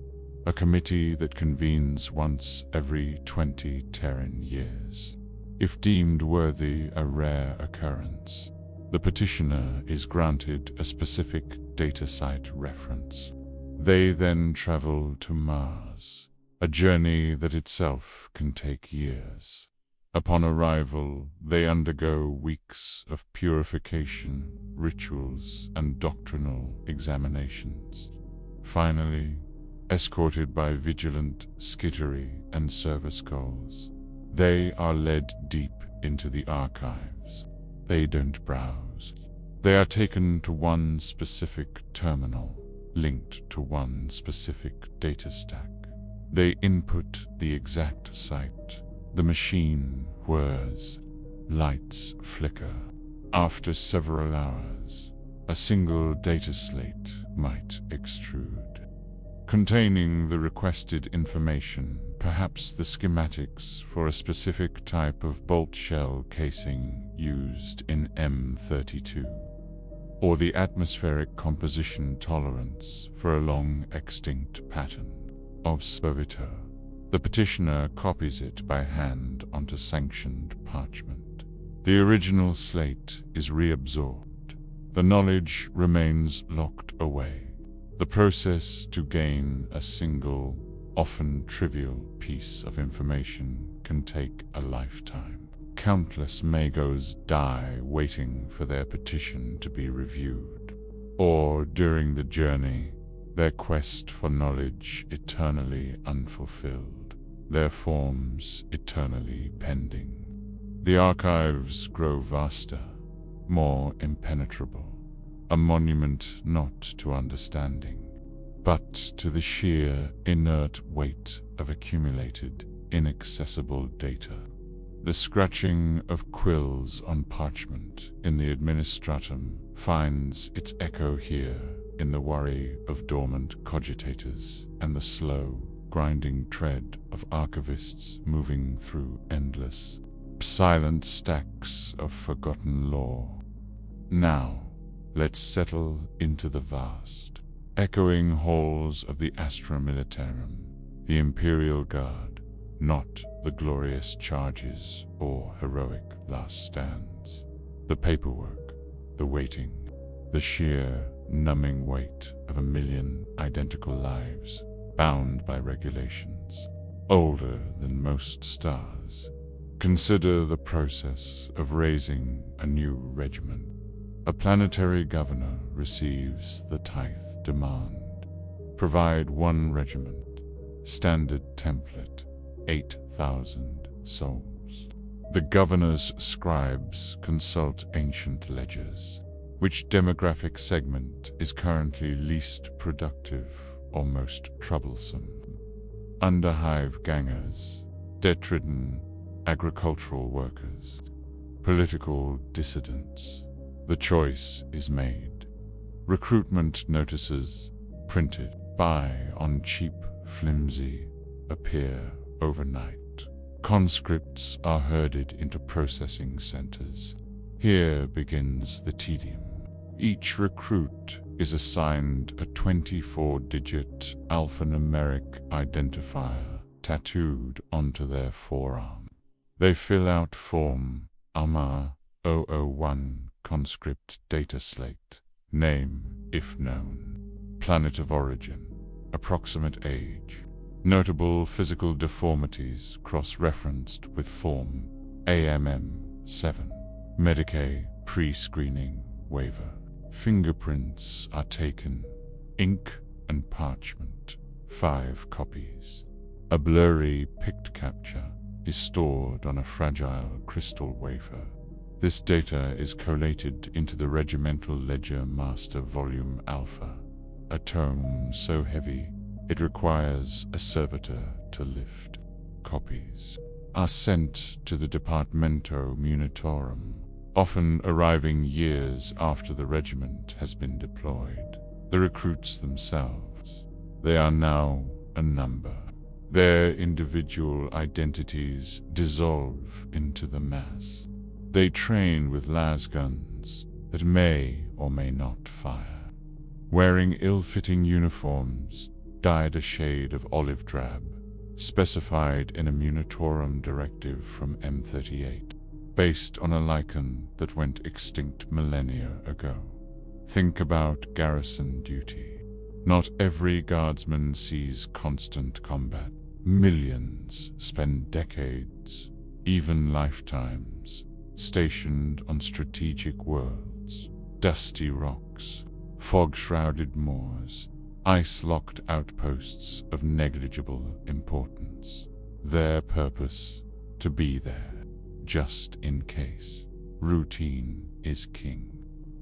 a committee that convenes once every 20 Terran years. If deemed worthy a rare occurrence, the petitioner is granted a specific data site reference. They then travel to Mars, a journey that itself can take years. Upon arrival, they undergo weeks of purification, rituals, and doctrinal examinations. Finally, escorted by vigilant skittery and service calls, they are led deep into the archives. They don't browse. They are taken to one specific terminal, linked to one specific data stack. They input the exact site. The machine whirs. Lights flicker. After several hours, a single data slate might extrude, containing the requested information, perhaps the schematics for a specific type of bolt shell casing used in M32, or the atmospheric composition tolerance for a long-extinct pattern of servitor. The petitioner copies it by hand onto sanctioned parchment. The original slate is reabsorbed. The knowledge remains locked away. The process to gain a single, often trivial piece of information can take a lifetime. Countless Magos die waiting for their petition to be reviewed, or during the journey, their quest for knowledge eternally unfulfilled, their forms eternally pending. The archives grow vaster, more impenetrable, a monument not to understanding, but to the sheer, inert weight of accumulated, inaccessible data. The scratching of quills on parchment in the administratum finds its echo here in the worry of dormant cogitators and the slow, grinding tread of archivists moving through endless, silent stacks of forgotten lore. Now, let's settle into the vast, echoing halls of the Astra Militarum, the Imperial Guard, not the glorious charges or heroic last stands. The paperwork, the waiting, the sheer, numbing weight of 1,000,000 identical lives, bound by regulations. older than most stars. Consider the process of raising a new regiment. A planetary governor receives the tithe demand. Provide 1 regiment. Standard template, 8,000 souls. The governor's scribes consult ancient ledgers. Which demographic segment is currently least productive or most troublesome? Underhive gangers, debt-ridden agricultural workers, political dissidents. The choice is made. Recruitment notices, printed, buy on cheap, flimsy, appear overnight. Conscripts are herded into processing centers. Here begins the tedium. Each recruit is assigned a 24-digit alphanumeric identifier tattooed onto their forearm. They fill out Form AMA 001 conscript data slate. Name, if known. Planet of origin. Approximate age. Notable physical deformities cross-referenced with Form AMM 7. Medicaid pre-screening waiver. Fingerprints are taken. Ink and parchment. 5 copies. A blurry pict capture is stored on a fragile crystal wafer. This data is collated into the Regimental Ledger Master Volume Alpha, a tome so heavy it requires a servitor to lift. Copies are sent to the Departamento Munitorum, often arriving years after the regiment has been deployed. The recruits themselves, they are now a number. Their individual identities dissolve into the mass. They train with lasguns that may or may not fire. Wearing ill-fitting uniforms, dyed a shade of olive drab, specified in a Munitorum directive from M38, based on a lichen that went extinct millennia ago. Think about garrison duty. Not every guardsman sees constant combat. Millions spend decades, even lifetimes, stationed on strategic worlds, dusty rocks, fog-shrouded moors, ice-locked outposts of negligible importance. Their purpose, to be there, just in case. Routine is king.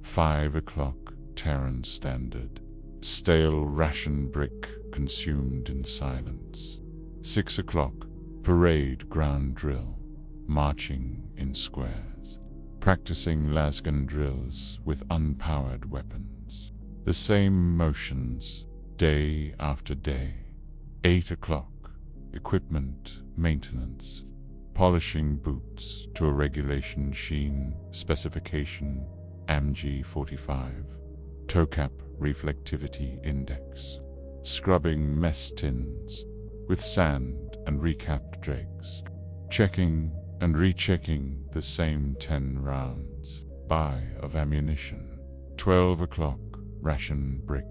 5 o'clock, Terran Standard. Stale ration brick consumed in silence. 6 o'clock, parade ground drill. Marching in squares. Practicing lasgun drills with unpowered weapons. The same motions, day after day. 8 o'clock, equipment maintenance. Polishing boots to a regulation sheen, specification AMG 45. Toe cap reflectivity index. Scrubbing mess tins with sand and recapped dregs. Checking and rechecking the same 10 rounds. Buy of ammunition. 12 o'clock, ration brick.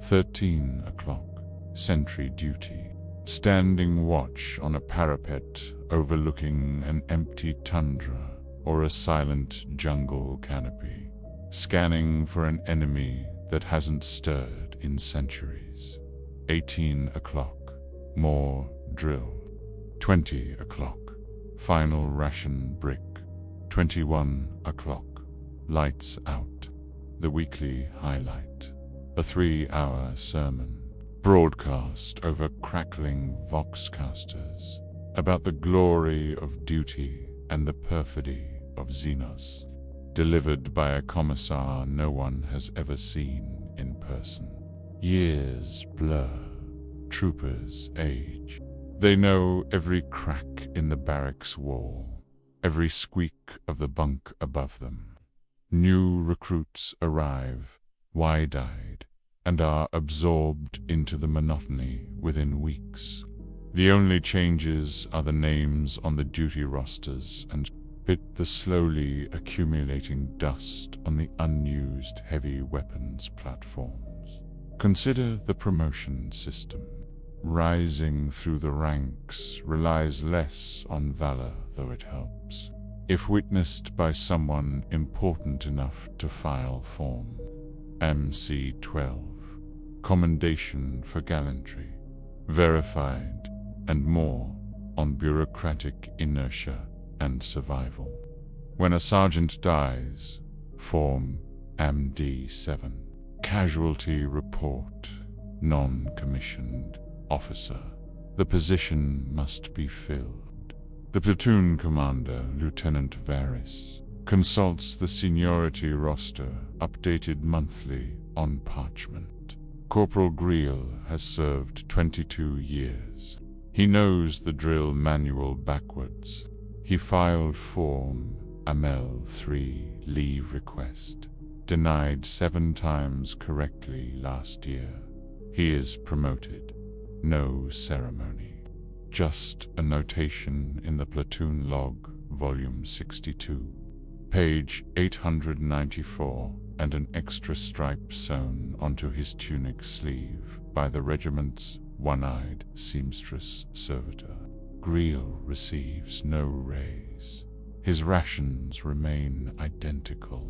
13 o'clock, sentry duty. Standing watch on a parapet overlooking an empty tundra or a silent jungle canopy. Scanning for an enemy that hasn't stirred in centuries. 18 o'clock, more drill. 20 o'clock, final ration brick. 21 o'clock, lights out. The weekly highlight. A 3-hour sermon, broadcast over crackling voxcasters, about the glory of duty and the perfidy of Xenos, delivered by a commissar no one has ever seen in person. Years blur, troopers age. They know every crack in the barracks wall, every squeak of the bunk above them. New recruits arrive, wide-eyed, and are absorbed into the monotony within weeks. The only changes are the names on the duty rosters and the slowly accumulating dust on the unused heavy weapons platforms. Consider the promotion system. rising through the ranks relies less on valor, though it helps, if witnessed by someone important enough to file form. MC-12, commendation for gallantry, verified, and more on bureaucratic inertia and survival. When a sergeant dies, form MD-7, casualty report, non-commissioned officer. The position must be filled. The platoon commander, Lieutenant Varys, consults the seniority roster, updated monthly on parchment. Corporal Greel has served 22 years. He knows the drill manual backwards. He filed form AML-3 leave request, denied 7 times correctly last year. He is promoted. No ceremony. Just a notation in the platoon log, volume 62, page 894, and an extra stripe sewn onto his tunic sleeve by the regiment's one-eyed seamstress servitor. Greel receives no raise. His rations remain identical.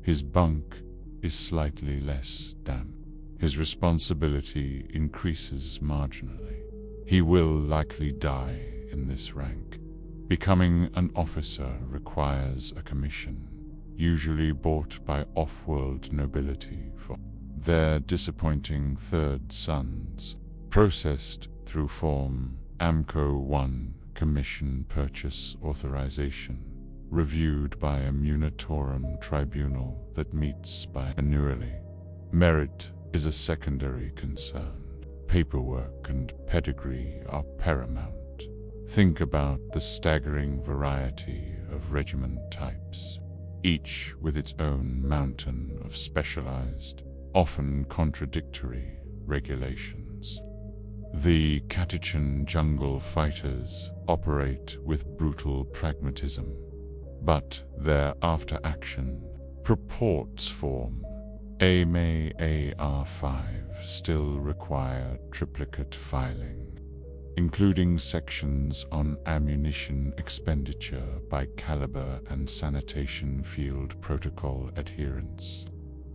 His bunk is slightly less damp. His responsibility increases marginally. He will likely die in this rank. Becoming an officer requires a commission, usually bought by off-world nobility for their disappointing third sons, processed through form AMCO-1 commission purchase authorization, reviewed by a munitorum tribunal that meets biannually. Merit is a secondary concern. Paperwork and pedigree are paramount. Think about the staggering variety of regiment types, each with its own mountain of specialized, often contradictory regulations. The Catechan jungle fighters operate with brutal pragmatism, but their after-action purports form AMA AR5 still require triplicate filing, including sections on ammunition expenditure by caliber and sanitation field protocol adherence.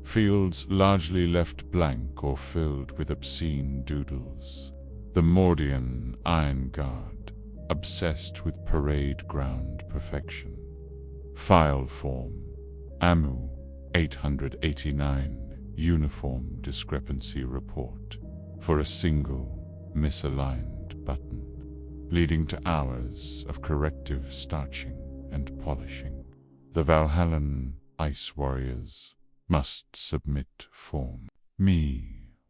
Fields largely left blank or filled with obscene doodles. The Mordian Iron Guard, obsessed with parade ground perfection. File form AMU 889 uniform discrepancy report for a single misaligned button, leading to hours of corrective starching and polishing. The Valhallan Ice Warriors must submit form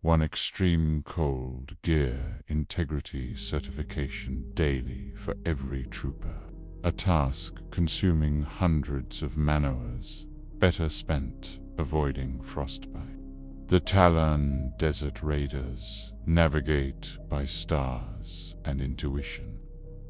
one extreme cold gear integrity certification daily for every trooper, a task consuming hundreds of man-hours, better spent avoiding frostbite. The Talon Desert Raiders navigate by stars and intuition,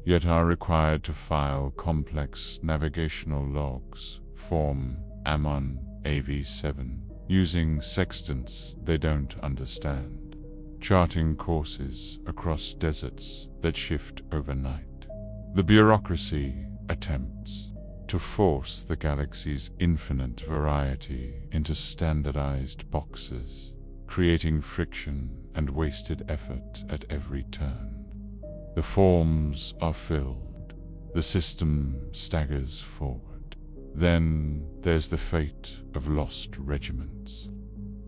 yet are required to file complex navigational logs, form Ammon AV7, using sextants they don't understand, charting courses across deserts that shift overnight. The bureaucracy attempts to force the galaxy's infinite variety into standardized boxes, creating friction and wasted effort at every turn. The forms are filled, the system staggers forward. Then there's the fate of lost regiments.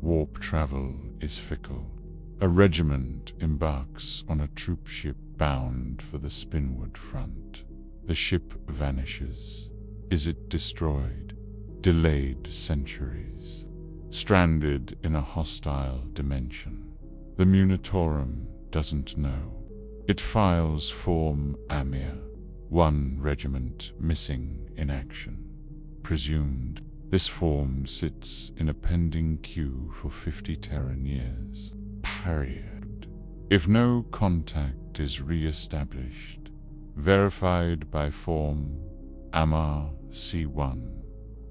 Warp travel is fickle. A regiment embarks on a troop ship bound for the Spinward Front. The ship vanishes. Is it destroyed? Delayed centuries. Stranded in a hostile dimension. The Munitorum doesn't know. It files form Amir, 1 regiment missing in action. Presumed, this form sits in a pending queue for 50 Terran years. Period. If no contact is re-established, verified by form Amar C1,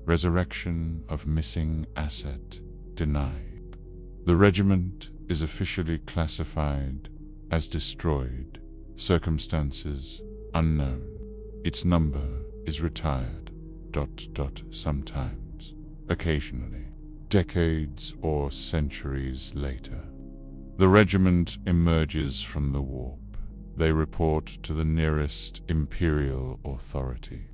resurrection of missing asset denied. The regiment is officially classified as destroyed, circumstances unknown. Its number is retired, sometimes, occasionally, decades or centuries later. The regiment emerges from the warp. They report to the nearest imperial authority,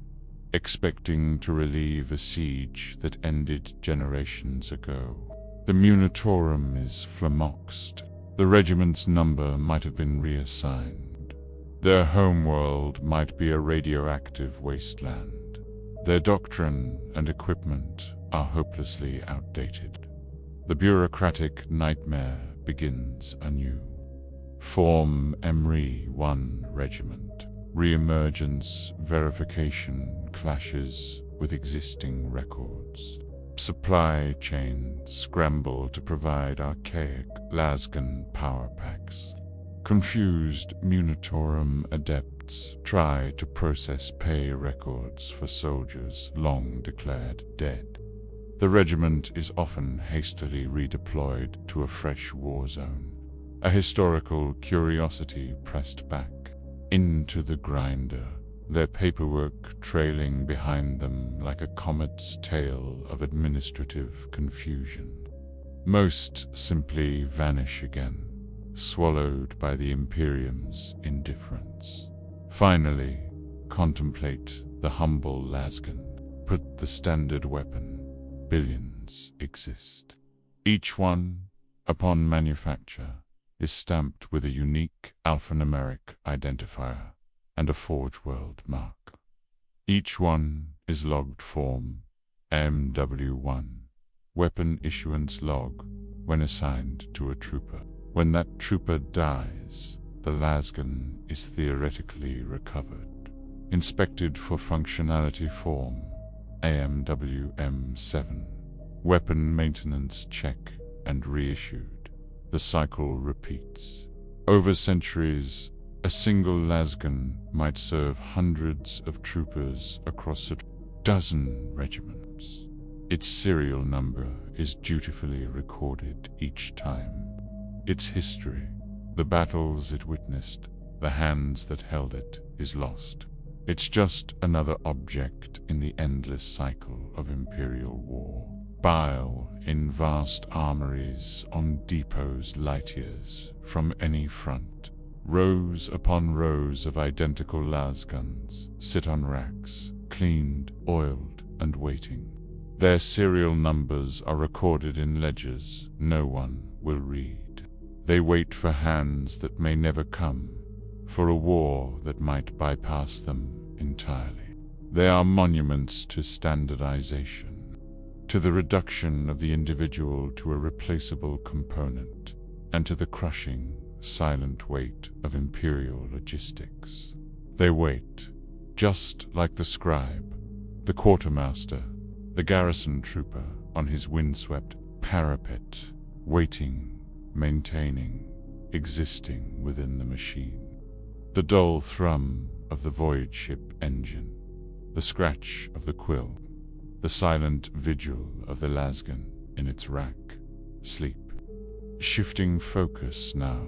expecting to relieve a siege that ended generations ago. The munitorum is flummoxed. The regiment's number might have been reassigned. Their homeworld might be a radioactive wasteland. Their doctrine and equipment are hopelessly outdated. The bureaucratic nightmare begins anew. Form Emry 1 Regiment. Re-emergence verification clashes with existing records. Supply chains scramble to provide archaic Lasgan power packs. Confused Munitorum adepts try to process pay records for soldiers long declared dead. The regiment is often hastily redeployed to a fresh war zone, a historical curiosity pressed back into the grinder, their paperwork trailing behind them like a comet's tail of administrative confusion. Most simply vanish again, swallowed by the Imperium's indifference. Finally, contemplate the humble Lasgan. Put the standard weapon. Billions exist. Each one, upon manufacture, is stamped with a unique alphanumeric identifier and a Forge World mark. Each one is logged form MW1, weapon issuance log, when assigned to a trooper. When that trooper dies, the Lasgan is theoretically recovered, inspected for functionality form AMWM7, weapon maintenance check, and reissued. The cycle repeats. Over centuries, a single Lasgan might serve hundreds of troopers across a dozen regiments. Its serial number is dutifully recorded each time. Its history, the battles it witnessed, the hands that held it, is lost. It's just another object in the endless cycle of imperial war. Bile in vast armories on depots light years from any front. Rows upon rows of identical lasguns sit on racks, cleaned, oiled, and waiting. Their serial numbers are recorded in ledgers no one will read. They wait for hands that may never come, for a war that might bypass them entirely. They are monuments to standardization, to the reduction of the individual to a replaceable component, and to the crushing, silent weight of imperial logistics. They wait, just like the scribe, the quartermaster, the garrison trooper on his windswept parapet, waiting, maintaining, existing within the machine. The dull thrum of the void ship engine, the scratch of the quill, the silent vigil of the Lasgan in its rack, sleep. Shifting focus now,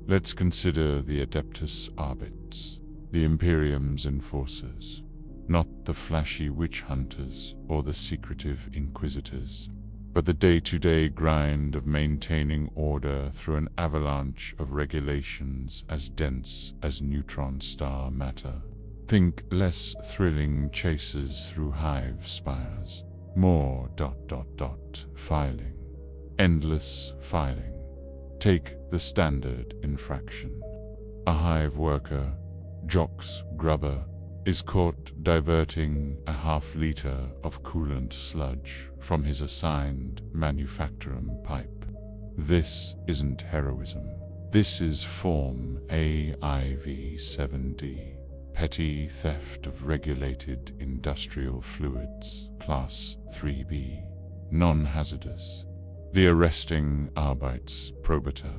let's consider the Adeptus Arbits, the Imperium's enforcers, not the flashy witch hunters or the secretive inquisitors, but the day-to-day grind of maintaining order through an avalanche of regulations as dense as neutron star matter. Think less thrilling chases through hive spires, more ... filing. Endless filing. Take the standard infraction. A hive worker, Jock's grubber, is caught diverting a half-liter of coolant sludge from his assigned manufacturum pipe. This isn't heroism. This is Form AIV7D, petty theft of regulated industrial fluids, Class 3B, non-hazardous. The arresting Arbeits Probiter,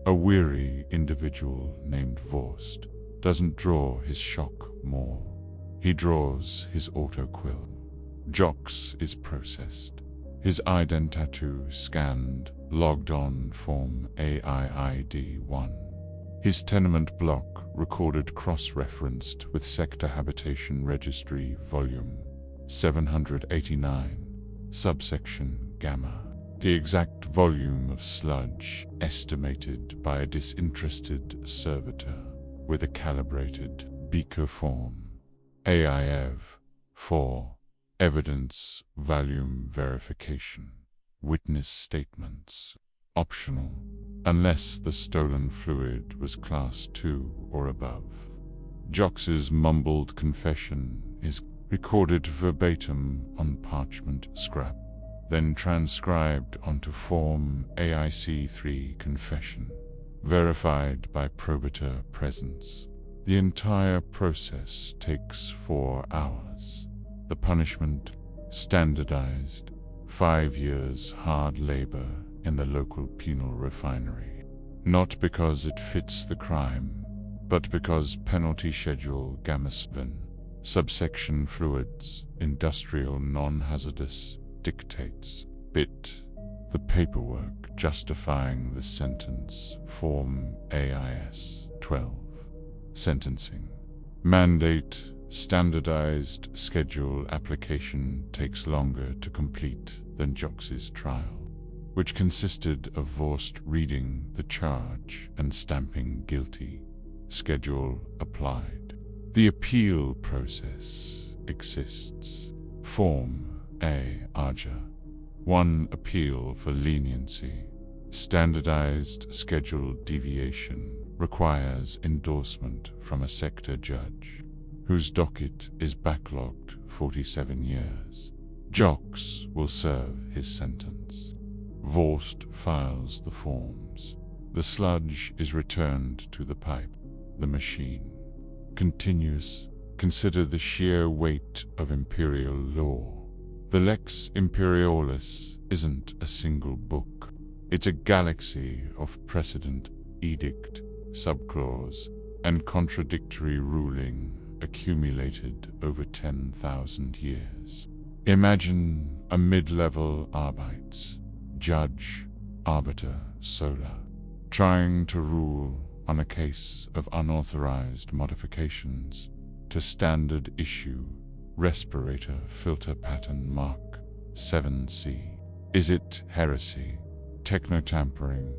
a weary individual named Vorst, doesn't draw his shock more. He draws his autoquill. Jock's is processed. His ident tattoo scanned, logged on Form AIID1. His tenement block recorded cross-referenced with Sector Habitation Registry Volume 789, subsection Gamma. The exact volume of sludge estimated by a disinterested servitor with a calibrated beaker form. AIV 4. Evidence Volume Verification. Witness statements. Optional, unless the stolen fluid was Class 2 or above. Jox's mumbled confession is recorded verbatim on parchment scrap, then transcribed onto Form AIC3 confession, verified by probator presence. The entire process takes 4 hours. The punishment, standardized, 5 years hard labor in the local penal refinery. Not because it fits the crime, but because Penalty Schedule Gamma-7, subsection Fluids, Industrial Non-Hazardous, dictates, bit, the paperwork justifying the sentence, Form AIS 12. Sentencing. Mandate, standardized schedule application takes longer to complete than Jox's trial, which consisted of Vorst reading the charge and stamping guilty. Schedule applied. The appeal process exists. Form A. Arja. 1 appeal for leniency. Standardized schedule deviation requires endorsement from a sector judge, whose docket is backlogged 47 years. Jox will serve his sentence. Vorst files the forms. The sludge is returned to the pipe. The machine continues. Consider the sheer weight of imperial law. The Lex Imperialis isn't a single book. It's a galaxy of precedent, edict, subclause, and contradictory ruling accumulated over 10,000 years. Imagine a mid-level Arbeits, judge, arbiter, solar, trying to rule on a case of unauthorized modifications to standard issue respirator filter pattern Mark 7C. Is it heresy, techno-tampering,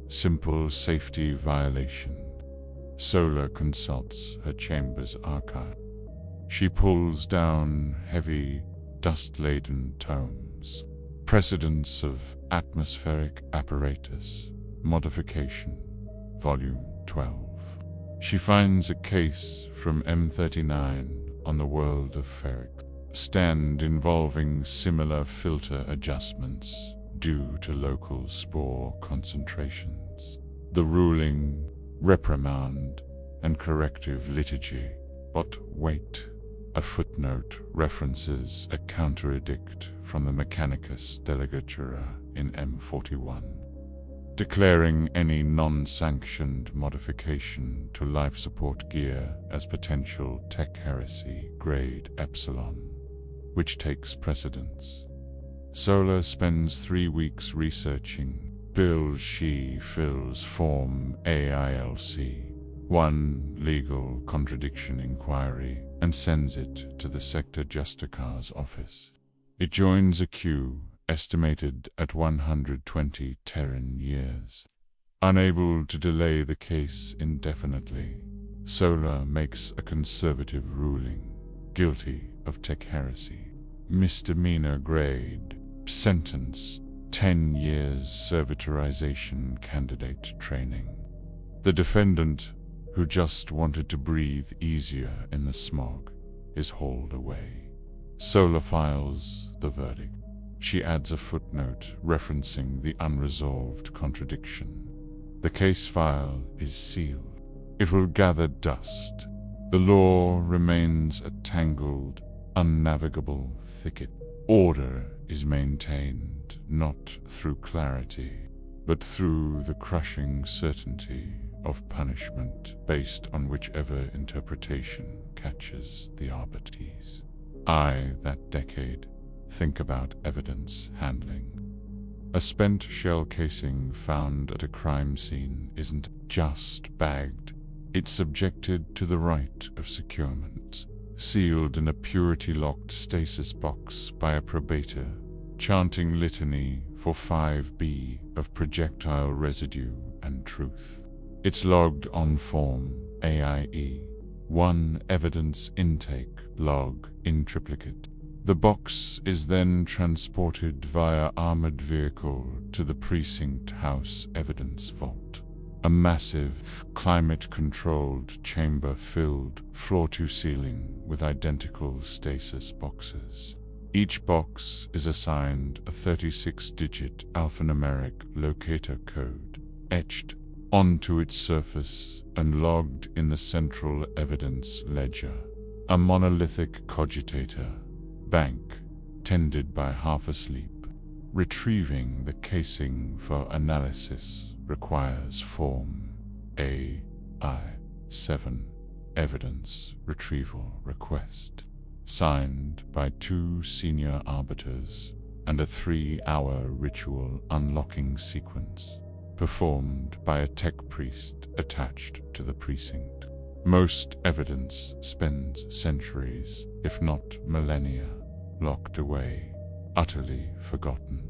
simple safety violation? Solar consults her chamber's archive. She pulls down heavy, dust-laden tomes. Precedents of atmospheric apparatus, modification, Volume 12. She finds a case from M39 on the world of ferric stand involving similar filter adjustments due to local spore concentrations. The ruling, reprimand, and corrective liturgy. But wait, a footnote references a counteredict from the Mechanicus Delegatura in M41, declaring any non-sanctioned modification to life support gear as potential tech heresy grade Epsilon, which takes precedence. Solar spends 3 weeks researching bills. She fills Form AILC, 1 legal contradiction inquiry, and sends it to the Sector Justicar's office. It joins a queue estimated at 120 Terran years. Unable to delay the case indefinitely, Solar makes a conservative ruling, guilty of tech heresy. Misdemeanor grade, sentence, 10 years servitorization candidate training. The defendant, who just wanted to breathe easier in the smog, is hauled away. Solar files the verdict. She adds a footnote referencing the unresolved contradiction. The case file is sealed. It will gather dust. The law remains a tangled, unnavigable thicket. Order is maintained not through clarity, but through the crushing certainty of punishment based on whichever interpretation catches the arbitres. I, that decade, think about evidence handling. A spent shell casing found at a crime scene isn't just bagged, it's subjected to the rite of securement, sealed in a purity-locked stasis box by a probator, chanting litany for 5B of projectile residue and truth. It's logged on form AIE 1 evidence intake log in triplicate. The box is then transported via armored vehicle to the precinct house evidence vault, a massive, climate-controlled chamber filled floor-to-ceiling with identical stasis boxes. Each box is assigned a 36-digit alphanumeric locator code, etched onto its surface and logged in the central evidence ledger, a monolithic cogitator bank tended by half-asleep. Retrieving the casing for analysis requires Form AI-7 evidence retrieval request, signed by 2 senior arbiters, and a 3-hour ritual unlocking sequence performed by a tech priest attached to the precinct. Most evidence spends centuries, if not millennia, locked away, utterly forgotten.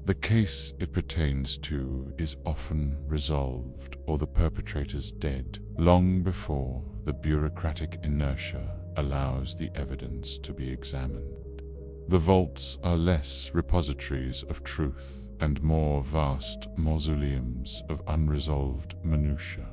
The case it pertains to is often resolved or the perpetrators dead long before the bureaucratic inertia allows the evidence to be examined. The vaults are less repositories of truth and more vast mausoleums of unresolved minutiae.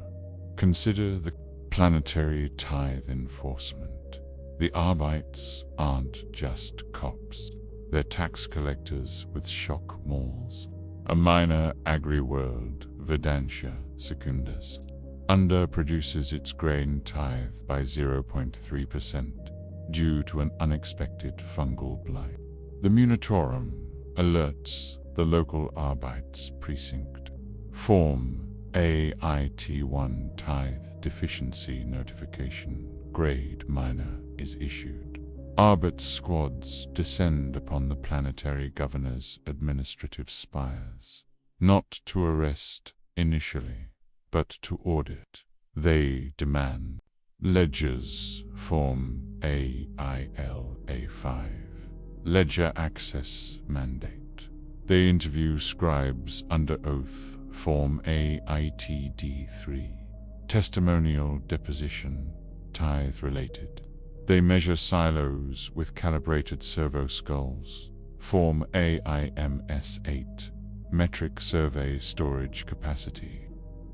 Consider the planetary tithe enforcement. The Arbites aren't just cops. They're tax collectors with shock malls. A minor agri-world, Vedantia Secundus, underproduces its grain tithe by 0.3% due to an unexpected fungal blight. The Munitorum alerts the local Arbites precinct. Form AIT1 tithe deficiency notification, grade minor, is issued. Arbit squads descend upon the planetary governor's administrative spires, not to arrest initially, but to audit. They demand ledgers, Form AILA5, ledger access mandate. They interview scribes under oath, Form AITD3, testimonial deposition, tithe-related. They measure silos with calibrated servo skulls, Form AIMS8, metric survey storage capacity.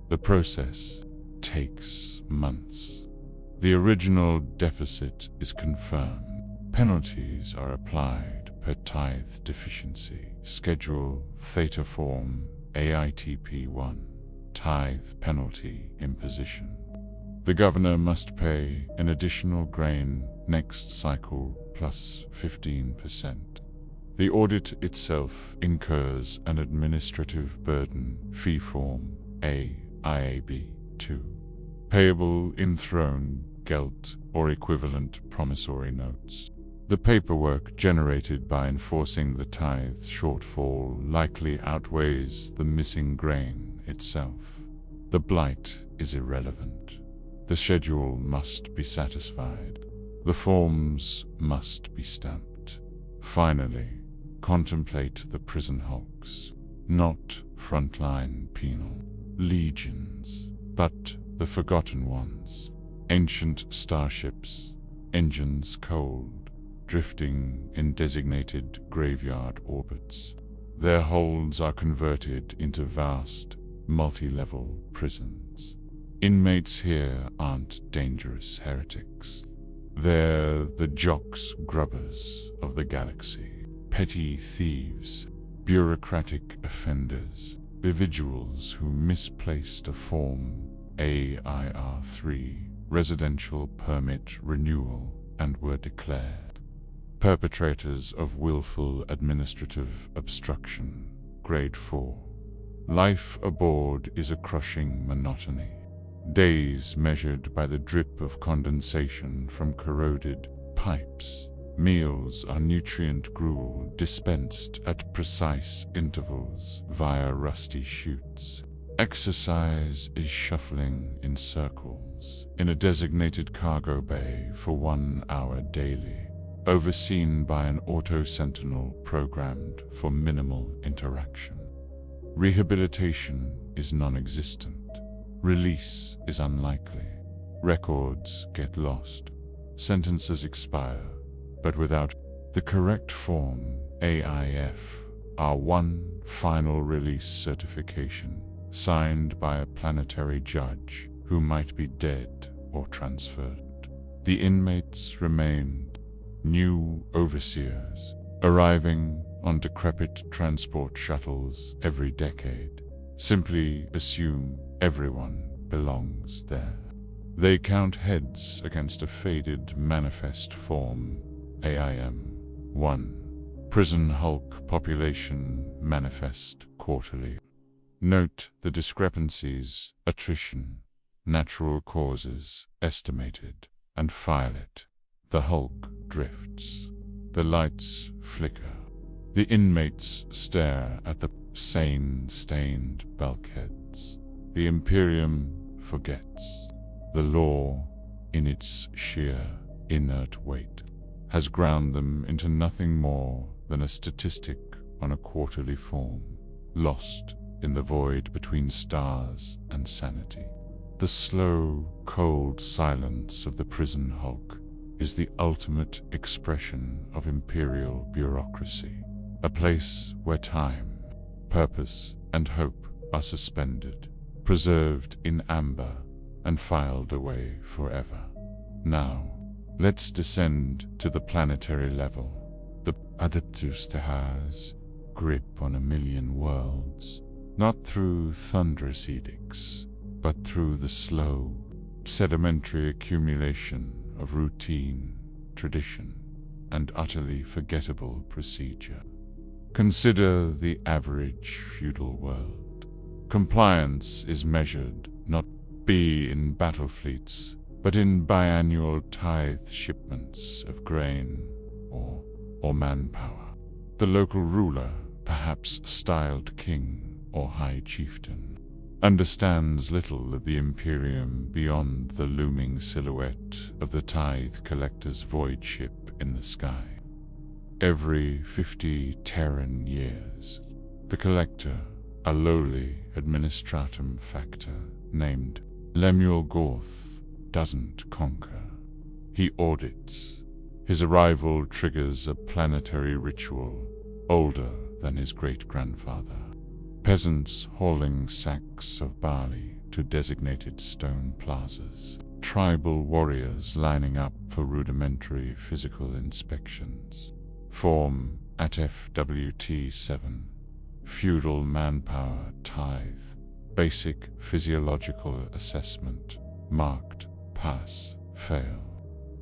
The process takes months. The original deficit is confirmed. Penalties are applied per tithe deficiency. Schedule Theta Form AITP1, tithe penalty imposition. The governor must pay an additional grain next cycle plus 15%. The audit itself incurs an administrative burden, fee form AIAB2, payable in throne, gelt, or equivalent promissory notes. The paperwork generated by enforcing the tithe shortfall likely outweighs the missing grain itself. The blight is irrelevant. The schedule must be satisfied. The forms must be stamped. Finally, contemplate the prison hulks, not frontline penal legions, but the forgotten ones. Ancient starships, engines cold, drifting in designated graveyard orbits. Their holds are converted into vast, multi-level prisons. Inmates here aren't dangerous heretics. They're the jocks grubbers of the galaxy, petty thieves, bureaucratic offenders, individuals who misplaced a Form AIR3 residential permit renewal and were declared perpetrators of willful administrative obstruction, grade 4. Life aboard is a crushing monotony. Days measured by the drip of condensation from corroded pipes, Meals are nutrient gruel dispensed at precise intervals via rusty chutes. Exercise is shuffling in circles in a designated cargo bay for 1 hour daily, overseen by an auto-sentinel programmed for minimal interaction. Rehabilitation is non-existent. Release is unlikely. Records get lost. Sentences expire, but without the correct form, AIF, are one final release certification, signed by a planetary judge who might be dead or transferred. The inmates remained new overseers, arriving on decrepit transport shuttles every decade. Simply assume everyone belongs there. They count heads against a faded manifest form, AIM 1. Prison Hulk Population Manifest Quarterly. Note the discrepancies: attrition, natural causes estimated, and file it. The Hulk drifts. The lights flicker. The inmates stare at the sane-stained bulkheads. The Imperium forgets. The law, in its sheer, inert weight, has ground them into nothing more than a statistic on a quarterly form, lost in the void between stars and sanity. The slow, cold silence of the prison hulk is the ultimate expression of imperial bureaucracy, a place where time, purpose, and hope are suspended, preserved in amber, and filed away forever. Now, let's descend to the planetary level. The Adeptus has grip on 1,000,000 worlds, not through thunderous edicts, but through the slow, sedimentary accumulation of routine, tradition, and utterly forgettable procedure. Consider the average feudal world. Compliance is measured not in battle fleets, but in biannual tithe shipments of grain or manpower. The local ruler, perhaps styled king or high chieftain, understands little of the Imperium beyond the looming silhouette of the tithe collector's void ship in the sky. Every 50 Terran years, the collector, a lowly administratum factor named Lemuel Gorth, doesn't conquer. He audits. His arrival triggers a planetary ritual older than his great-grandfather. Peasants hauling sacks of barley to designated stone plazas. Tribal warriors lining up for rudimentary physical inspections. Form at FWT-7. Feudal manpower tithe. Basic physiological assessment. Marked pass, fail.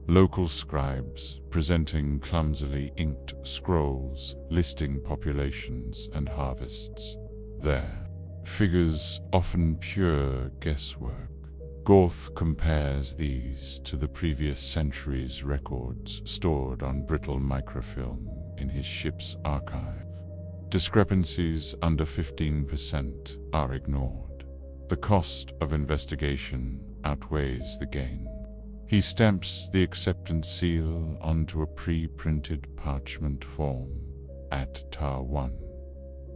Local scribes presenting clumsily inked scrolls listing populations and harvests. There, figures often pure guesswork. Gorth compares these to the previous century's records stored on brittle microfilm in his ship's archive. Discrepancies under 15% are ignored. The cost of investigation outweighs the gain. He stamps the acceptance seal onto a pre-printed parchment form at Tar 1.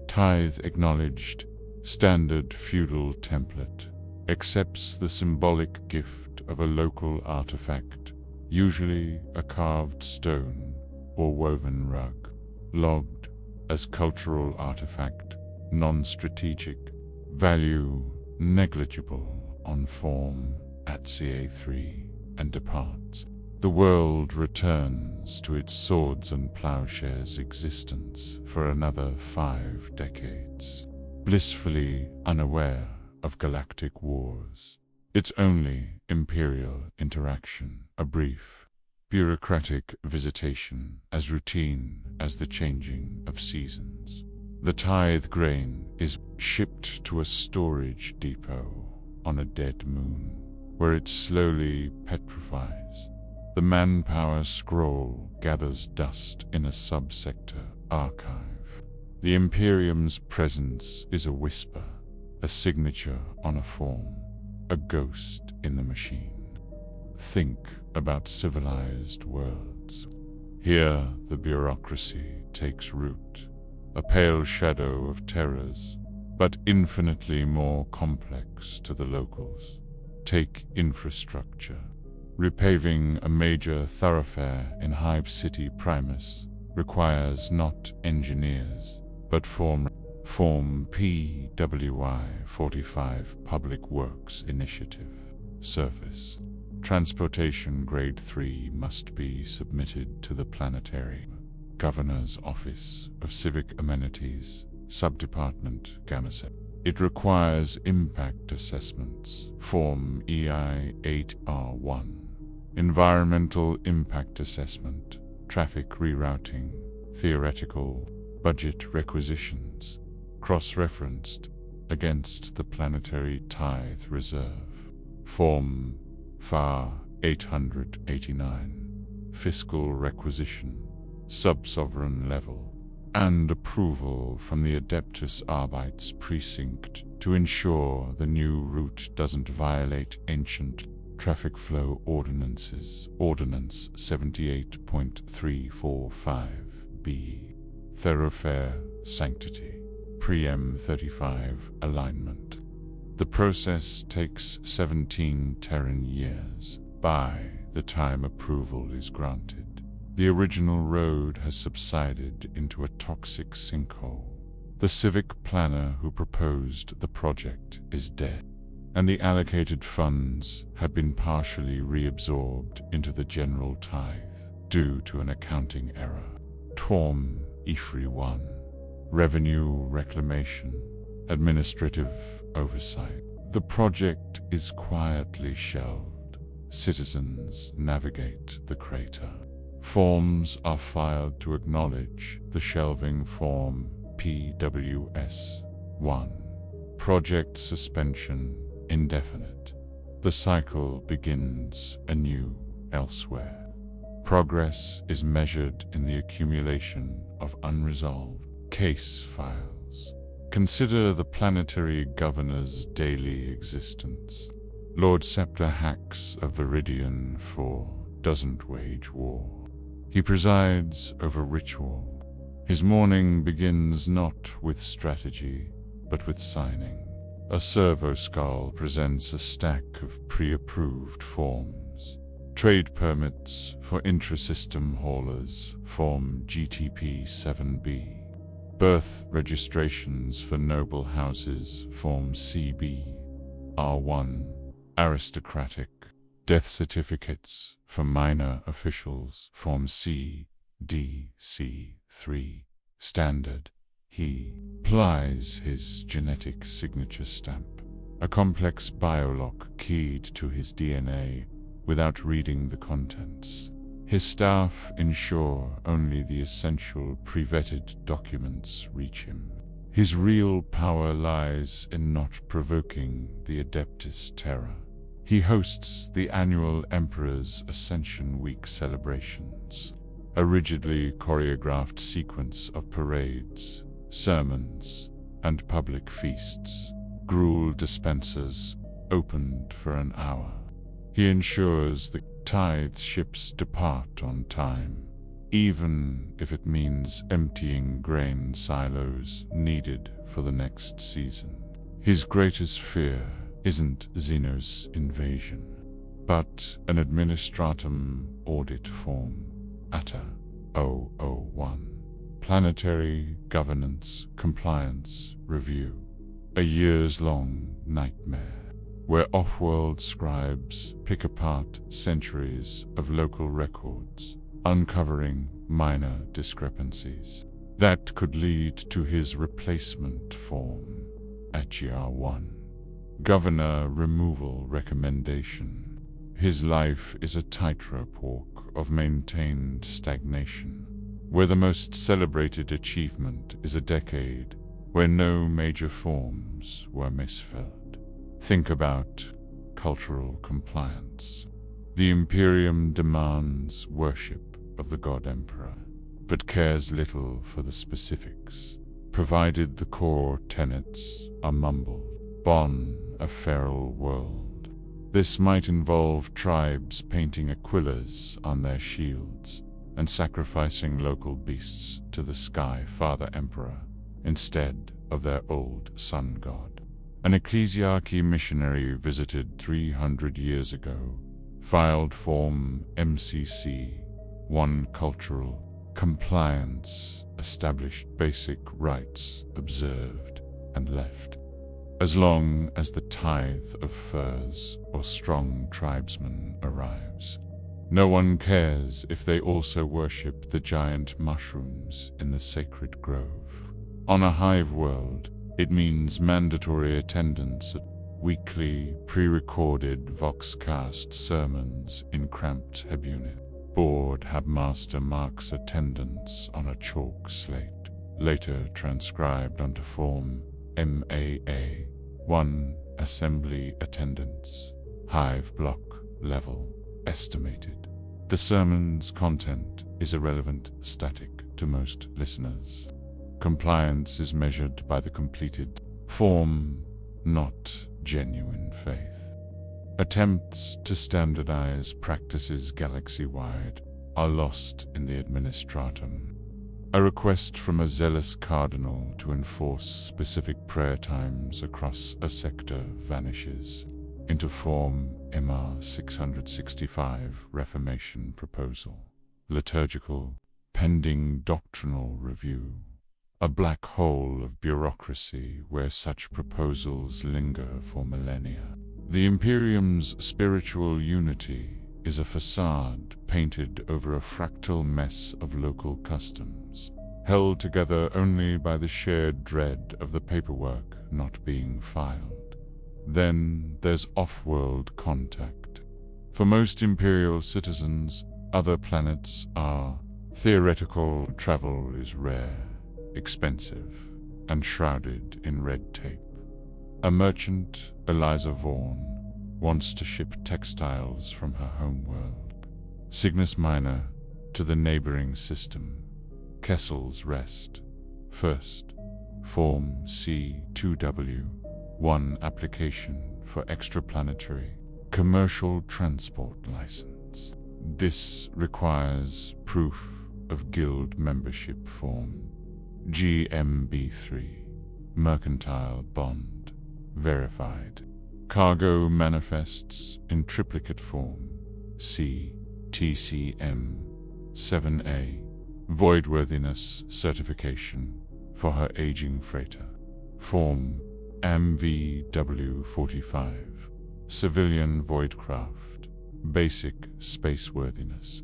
Tithe acknowledged, standard feudal template, accepts the symbolic gift of a local artifact, usually a carved stone or woven rug, logged as cultural artifact, non-strategic, value negligible on form at CA3, and departs. The world returns to its swords and plowshares existence for another 5 decades, blissfully unaware of galactic wars. Its only imperial interaction, a brief, bureaucratic visitation as routine as the changing of seasons. The tithe grain is shipped to a storage depot on a dead moon, where it slowly petrifies. The manpower scroll gathers dust in a subsector archive. The Imperium's presence is a whisper, a signature on a form, a ghost in the machine. Think about civilized worlds. Here the bureaucracy takes root, a pale shadow of terrors, but infinitely more complex to the locals. Take infrastructure. Repaving a major thoroughfare in Hive City Primus requires not engineers, but Form PWI 45 Public Works Initiative. Surface. Transportation Grade 3 must be submitted to the Planetary Governor's Office of Civic Amenities, Subdepartment Gamasep. It requires impact assessments, Form EI 8R1. Environmental impact assessment, traffic rerouting, theoretical, budget requisitions, cross-referenced against the Planetary Tithe Reserve. Form FAR 889, fiscal requisition, sub-sovereign level, and approval from the Adeptus Arbites precinct to ensure the new route doesn't violate ancient traffic flow ordinances. Ordinance 78.345b. Thoroughfare sanctity. Preem 35 alignment. The process takes 17 Terran years. By the time approval is granted, the original road has subsided into a toxic sinkhole. The civic planner who proposed the project is dead, and the allocated funds have been partially reabsorbed into the general tithe due to an accounting error. Torm Ifri 1. Revenue reclamation, administrative oversight. The project is quietly shelved. Citizens navigate the crater. Forms are filed to acknowledge the shelving. Form PWS 1. Project suspension indefinite. The cycle begins anew elsewhere. Progress is measured in the accumulation of unresolved case files. Consider the planetary governor's daily existence. Lord Scepter hacks a Viridian 4 doesn't wage war. He presides over ritual. His morning begins not with strategy, but with signing. A servo skull presents a stack of pre-approved forms. Trade permits for intrasystem haulers, Form GTP-7B. Birth registrations for noble houses, Form CB. R1. Aristocratic. Death certificates for minor officials, Form CDC3. Standard. He plies his genetic signature stamp, a complex biolock keyed to his DNA without reading the contents. His staff ensure only the essential pre-vetted documents reach him. His real power lies in not provoking the Adeptus Terror. He hosts the annual Emperor's Ascension Week celebrations, a rigidly choreographed sequence of parades, sermons, and public feasts. Gruel dispensers opened for an hour. He ensures the tithe ships depart on time, even if it means emptying grain silos needed for the next season. His greatest fear isn't Xenos invasion, but an administratum audit form, ATA 001. Planetary Governance Compliance Review. A years-long nightmare, where off-world scribes pick apart centuries of local records, uncovering minor discrepancies that could lead to his replacement form, HER1. Governor Removal Recommendation. His life is a tightrope walk of maintained stagnation, where the most celebrated achievement is a decade where no major forms were misfilled. Think about cultural compliance. The Imperium demands worship of the God Emperor, but cares little for the specifics, provided the core tenets are mumbled. Bon, a feral world. This might involve tribes painting aquillas on their shields and sacrificing local beasts to the Sky Father Emperor instead of their old sun god. An ecclesiarchy missionary visited 300 years ago filed Form MCC 1 cultural compliance, established basic rights observed, and left. As long as the tithe of furs or strong tribesman arrives, no one cares if they also worship the giant mushrooms in the sacred grove. On a hive world, it means mandatory attendance at weekly, pre-recorded Voxcast sermons in cramped Hebunit. Board Habmaster marks attendance on a chalk slate, later transcribed onto Form MAA 1 assembly attendance, hive block level, estimated. The sermon's content is irrelevant, static to most listeners. Compliance is measured by the completed form, not genuine faith. Attempts to standardize practices galaxy-wide are lost in the administratum. A request from a zealous cardinal to enforce specific prayer times across a sector vanishes into Form MR 665 Reformation Proposal. Liturgical, pending doctrinal review. A black hole of bureaucracy where such proposals linger for millennia. The Imperium's spiritual unity is a facade painted over a fractal mess of local customs, held together only by the shared dread of the paperwork not being filed. Then there's off-world contact. For most Imperial citizens, other planets are theoretical. Travel is rare, expensive, and shrouded in red tape. A merchant, Eliza Vaughan, wants to ship textiles from her homeworld, Cygnus Minor, to the neighboring system, Kessel's Rest. First, Form C2W, 1 application for extraplanetary commercial transport license. This requires proof of guild membership. Form GMB3, mercantile bond. Verified. Cargo manifests in triplicate form, CTCM 7A, voidworthiness certification for her aging freighter. Form AMVW45, civilian voidcraft, basic spaceworthiness,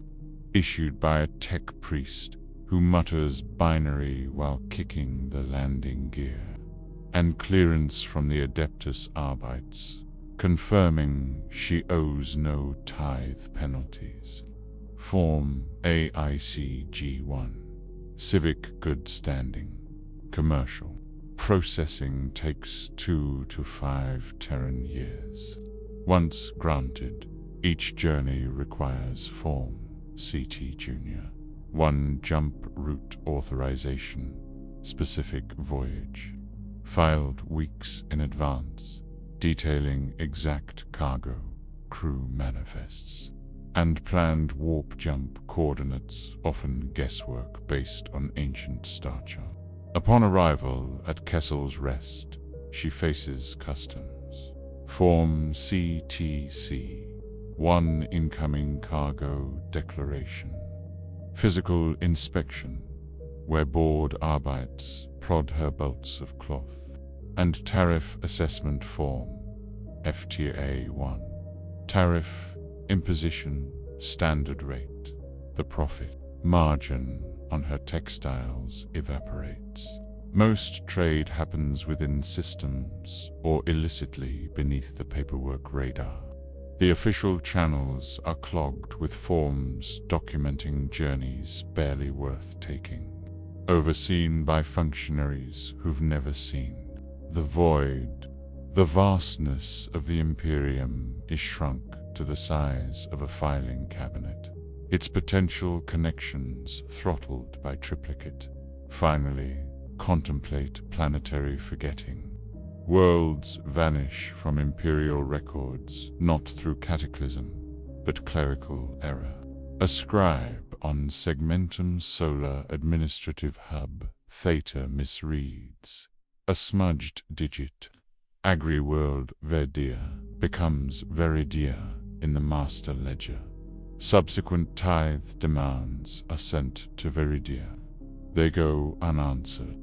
issued by a tech priest who mutters binary while kicking the landing gear. And clearance from the Adeptus Arbites, confirming she owes no tithe penalties. Form AICG1, civic good standing, commercial. Processing takes 2 to 5 Terran years. Once granted, each journey requires Form CT Junior, 1 jump route authorization, specific voyage. Filed weeks in advance, detailing exact cargo, crew manifests, and planned warp jump coordinates, often guesswork based on ancient star chart. Upon arrival at Kessel's Rest, she faces customs. Form CTC, 1 incoming cargo declaration. Physical inspection, where board Arbites prod her bolts of cloth, and tariff assessment form, FTA1. Tariff, imposition, standard rate. The profit margin on her textiles evaporates. Most trade happens within systems or illicitly beneath the paperwork radar. The official channels are clogged with forms documenting journeys barely worth taking, overseen by functionaries who've never seen. The void, the vastness of the Imperium is shrunk to the size of a filing cabinet, its potential connections throttled by triplicate. Finally, contemplate planetary forgetting. Worlds vanish from imperial records, not through cataclysm, but clerical error. A scribe on Segmentum's solar administrative hub, Theta, misreads a smudged digit. Agri-world Verdia becomes Veridia in the master ledger. Subsequent tithe demands are sent to Veridia. They go unanswered.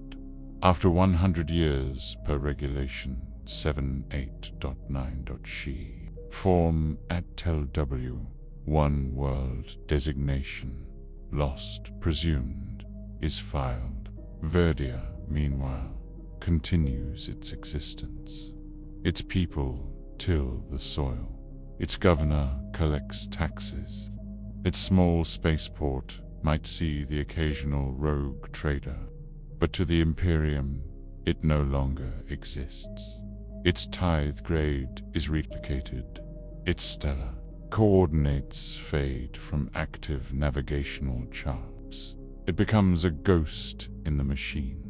After 100 years per regulation 78.9.she, form at tel W, one world designation, lost presumed, is filed. Verdia, meanwhile, continues its existence. Its people till the soil. Its governor collects taxes. Its small spaceport might see the occasional rogue trader, but to the Imperium, it no longer exists. Its tithe grade is replicated. Its stellar coordinates fade from active navigational charts. It becomes a ghost in the machine,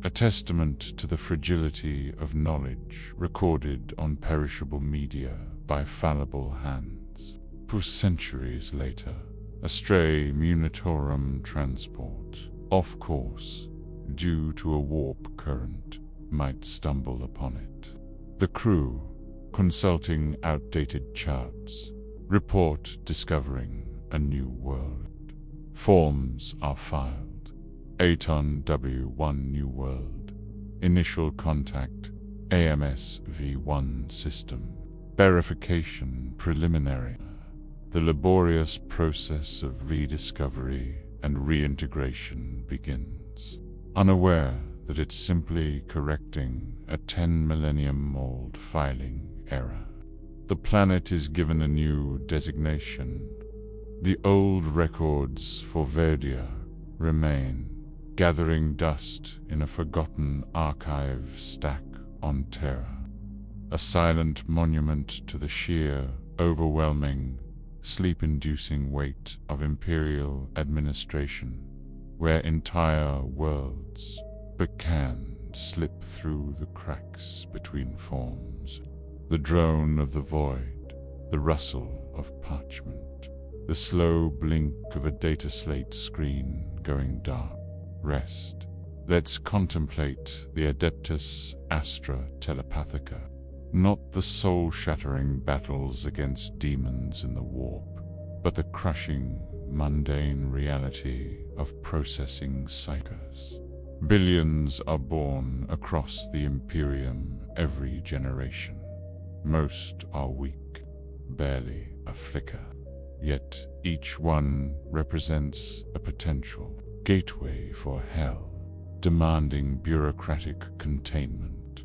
a testament to the fragility of knowledge recorded on perishable media by fallible hands. 2 centuries later, a stray Munitorum transport, off course, due to a warp current, might stumble upon it. The crew, consulting outdated charts, report discovering a new world. Forms are filed. Aton W1 New World. Initial contact, AMS V1 system. Verification preliminary. The laborious process of rediscovery and reintegration begins, unaware that it's simply correcting a 10-millennium-old filing error. The planet is given a new designation. The old records for Verdia remain, gathering dust in a forgotten archive stack on Terra. A silent monument to the sheer, overwhelming, sleep-inducing weight of imperial administration, where entire worlds but can slip through the cracks between forms. The drone of the void, the rustle of parchment, the slow blink of a data slate screen going dark. Rest. Let's contemplate the Adeptus Astra Telepathica, not the soul-shattering battles against demons in the warp, but the crushing, mundane reality of processing psychos. Billions are born across the Imperium every generation. Most are weak, barely a flicker. Yet each one represents a potential gateway for hell, demanding bureaucratic containment.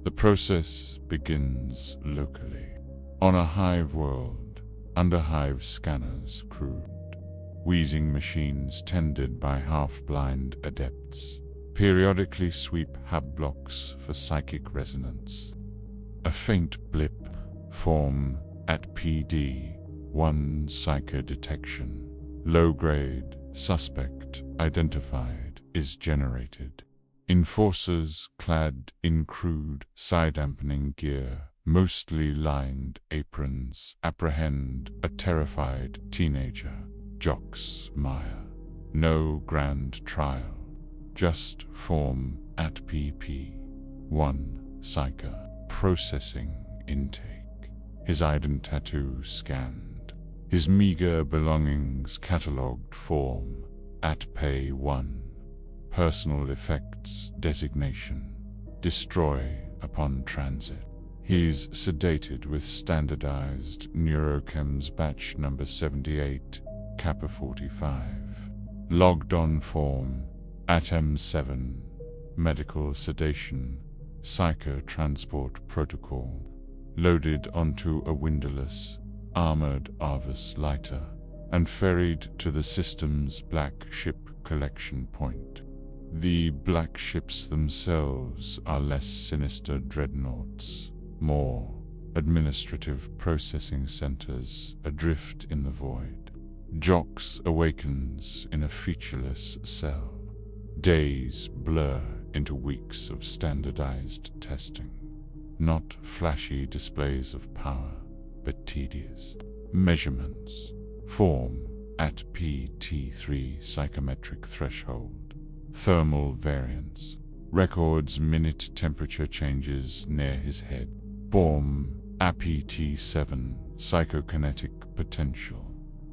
The process begins locally, on a hive world, under hive scanners crude, wheezing machines tended by half-blind adepts, periodically sweep hub blocks for psychic resonance. A faint blip, form at PD, 1 psycho detection, low-grade, suspect identified, is generated. Enforcers clad in crude, side-dampening gear, mostly lined aprons, apprehend a terrified teenager, Jox Maya. No grand trial, just form at PP. 1 Psycho. Processing intake. His ident tattoo scanned. His meager belongings catalogued. Form at Pay 1. Personal effects designation. Destroy upon transit. He's sedated with standardized neurochems batch number 78, Kappa 45. Logged on form at M7. Medical sedation. Psycho-transport protocol. Loaded onto a windowless, armored Arvis lighter and ferried to the system's black ship collection point. The black ships themselves are less sinister dreadnoughts, more administrative processing centers adrift in the void. Jox awakens in a featureless cell. Days blur into weeks of standardized testing. Not flashy displays of power, but tedious measurements. Form at PT3 psychometric threshold. Thermal variance. Records minute temperature changes near his head. Form APT7 psychokinetic potential.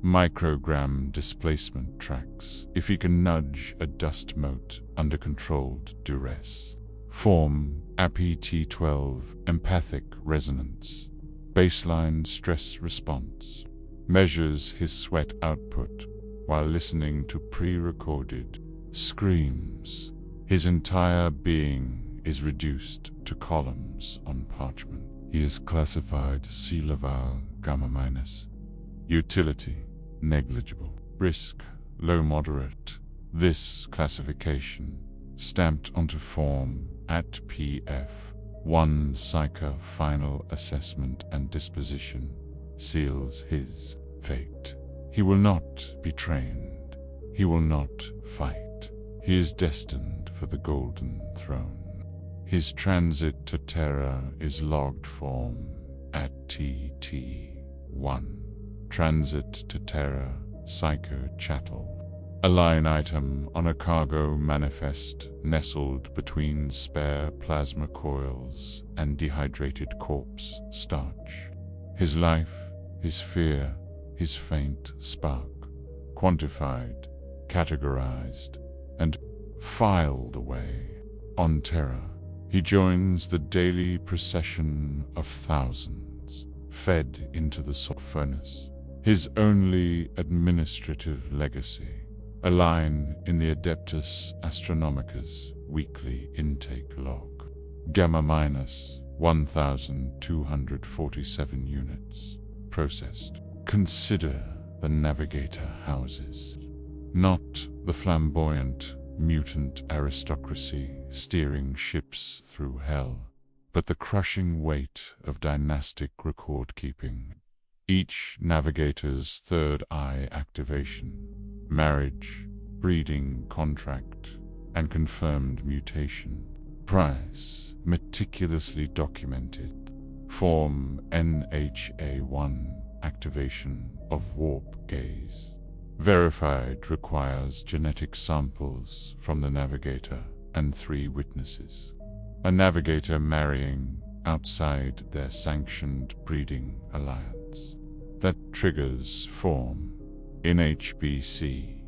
Microgram displacement tracks if he can nudge a dust mote under controlled duress. Form APT12 empathic resonance. Baseline stress response. Measures his sweat output while listening to pre-recorded screams. His entire being is reduced to columns on parchment. He is classified C-Level Gamma-. Utility negligible. Risk low moderate. This classification, stamped onto form at PF1 Psycho final assessment and disposition, seals his fate. He will not be trained. He will not fight. He is destined for the Golden Throne. His transit to Terra is logged form at TT1. Transit to Terra, Psycho Chattel. A line item on a cargo manifest nestled between spare plasma coils and dehydrated corpse starch. His life, his fear, his faint spark, quantified, categorized, and filed away. On Terra, he joins the daily procession of thousands, fed into the soul furnace. His only administrative legacy, a line in the Adeptus Astronomicus weekly intake log. Gamma-1,247 units processed. Consider the navigator houses. Not the flamboyant, mutant aristocracy steering ships through hell, but the crushing weight of dynastic record-keeping. Each navigator's third eye activation, marriage, breeding contract, and confirmed mutation. Price meticulously documented. Form NHA1 activation of warp gaze. Verified requires genetic samples from the navigator and 3 witnesses. A navigator marrying outside their sanctioned breeding alliance. That triggers form in HBC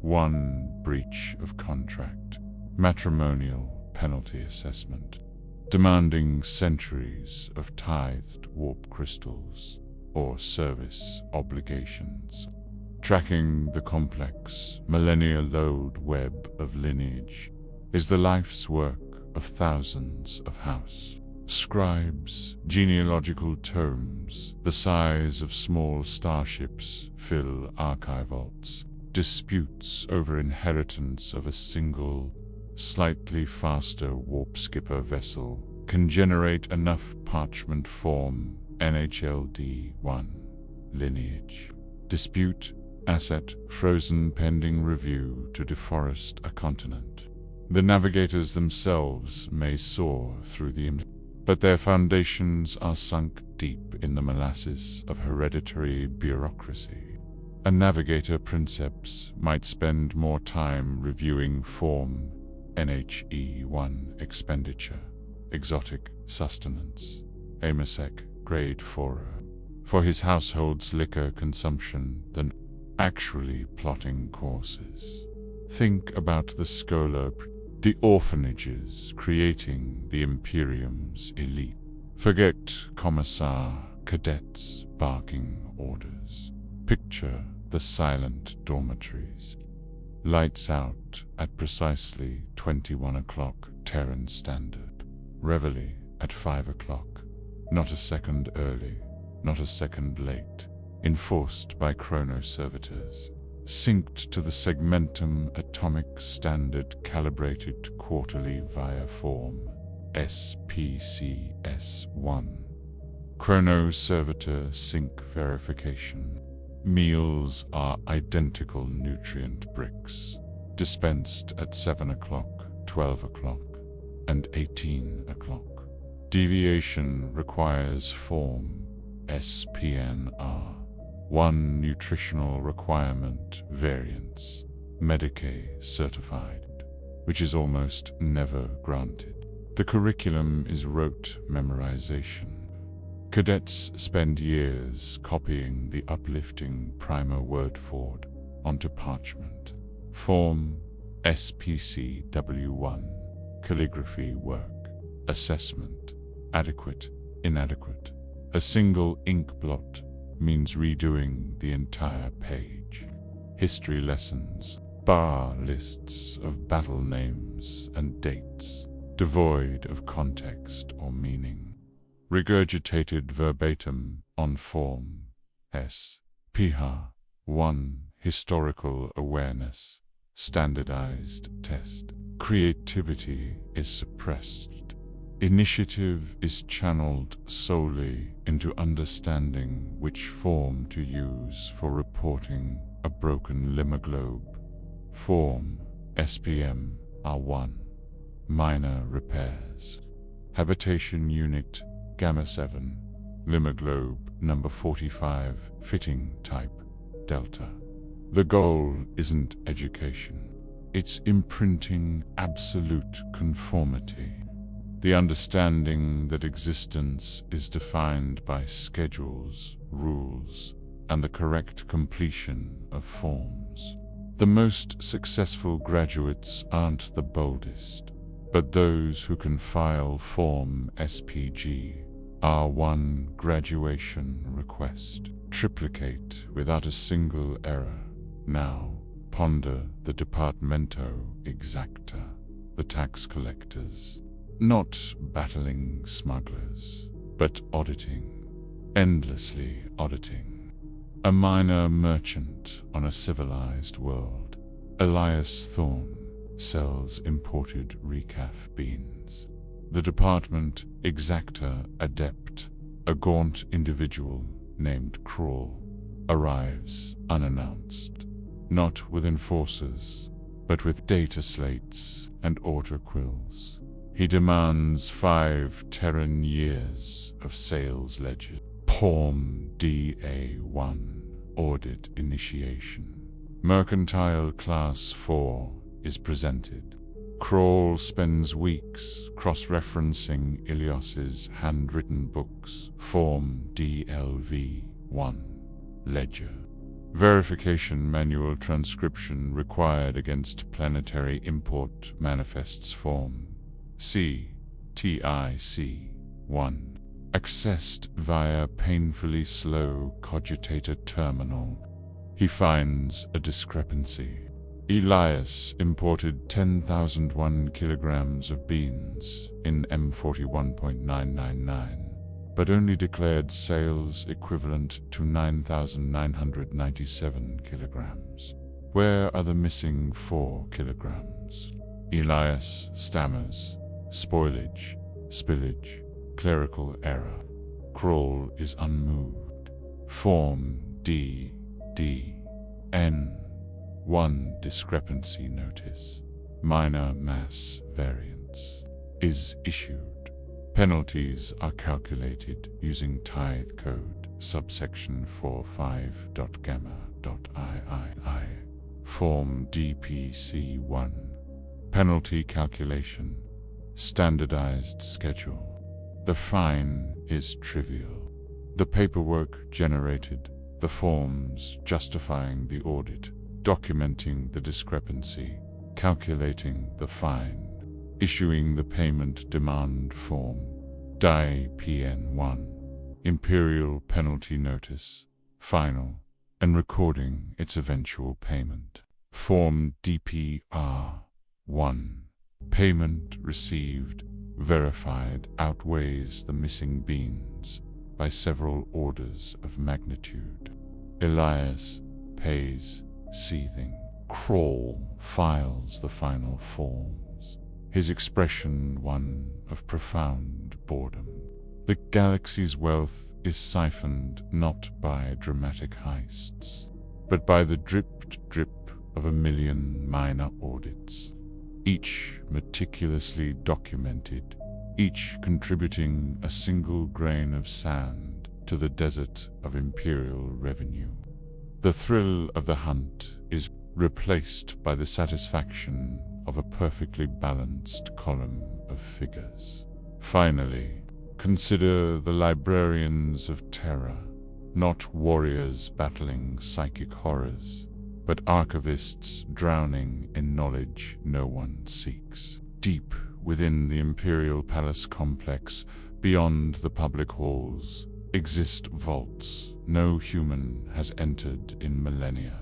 1 breach of contract, matrimonial penalty assessment, demanding centuries of tithed warp crystals or service obligations. Tracking the complex millennia-old web of lineage is the life's work of thousands of house scribes. Genealogical tomes the size of small starships fill archive vaults. Disputes over inheritance of a single, slightly faster warp skipper vessel can generate enough parchment form NHLD1 lineage. Dispute asset frozen pending review to deforest a continent. The navigators themselves may soar through the but their foundations are sunk deep in the molasses of hereditary bureaucracy. A navigator princeps might spend more time reviewing form NHE1 expenditure, exotic sustenance, AMASEC grade 4, for his household's liquor consumption than actually plotting courses. Think about the scholar, the orphanages creating the Imperium's elite. Forget commissar cadets barking orders. Picture the silent dormitories. Lights out at precisely 21 o'clock Terran Standard. Reveille at 5 o'clock. Not a second early, not a second late. Enforced by chronoservitors. Synced to the segmentum atomic standard calibrated quarterly via form SPCS1. Chronoservator sync verification. Meals are identical nutrient bricks, dispensed at 7 o'clock, 12 o'clock, and 18 o'clock. Deviation requires form SPNR. 1 nutritional requirement variance, Medicaid certified, which is almost never granted. The curriculum is rote memorization. Cadets spend years copying the uplifting primer word ford onto parchment. Form SPCW1, calligraphy work, assessment, adequate, inadequate. A single ink blot means redoing the entire page. History lessons, bar lists of battle names and dates, devoid of context or meaning. Regurgitated verbatim on Form SPH1, historical awareness, standardized test. Creativity is suppressed. Initiative is channeled solely into understanding which form to use for reporting a broken limoglobe. Form SPM R1, minor repairs. Habitation unit Gamma 7, limoglobe number 45, fitting type Delta. The goal isn't education. It's imprinting absolute conformity. The understanding that existence is defined by schedules, rules, and the correct completion of forms. The most successful graduates aren't the boldest, but those who can file Form SPG R1 graduation request, triplicate without a single error. Now, ponder the departamento exacta, the tax collectors, not battling smugglers, but auditing, endlessly auditing. A minor merchant on a civilized world, Elias Thorne, sells imported recaf beans. The department exacta adept, a gaunt individual named Crawl, arrives unannounced, not with enforcers, but with data slates and order quills. He demands 5 Terran years of sales ledger. Form DA1, audit initiation. Mercantile Class 4 is presented. Crawl spends weeks cross-referencing Ilias's handwritten books. Form DLV1, ledger. Verification manual transcription required against planetary import manifests. Form CTIC1, accessed via painfully slow cogitator terminal. He finds a discrepancy. Elias imported 10,001 kilograms of beans in M41.999, but only declared sales equivalent to 9,997 kilograms. Where are the missing 4 kilograms? Elias stammers. Spoilage, spillage, clerical error. Crawl is unmoved. Form DDN1 discrepancy notice, minor mass variance, is issued. Penalties are calculated using tithe code subsection 45.gamma.III. Form DPC1, penalty calculation, standardized schedule. The fine is trivial. The paperwork generated, the forms justifying the audit, documenting the discrepancy, calculating the fine, issuing the payment demand form, DI PN1, Imperial penalty notice, final, and recording its eventual payment. Form DPR1, payment received, verified, outweighs the missing beans by several orders of magnitude. Elias pays, seething. Crawl files the final forms, his expression one of profound boredom. The galaxy's wealth is siphoned not by dramatic heists, but by the drip of a million minor audits, each meticulously documented, each contributing a single grain of sand to the desert of imperial revenue. The thrill of the hunt is replaced by the satisfaction of a perfectly balanced column of figures. Finally, consider the librarians of terror, not warriors battling psychic horrors, but archivists drowning in knowledge no one seeks. Deep within the imperial palace complex, beyond the public halls, exist vaults no human has entered in millennia.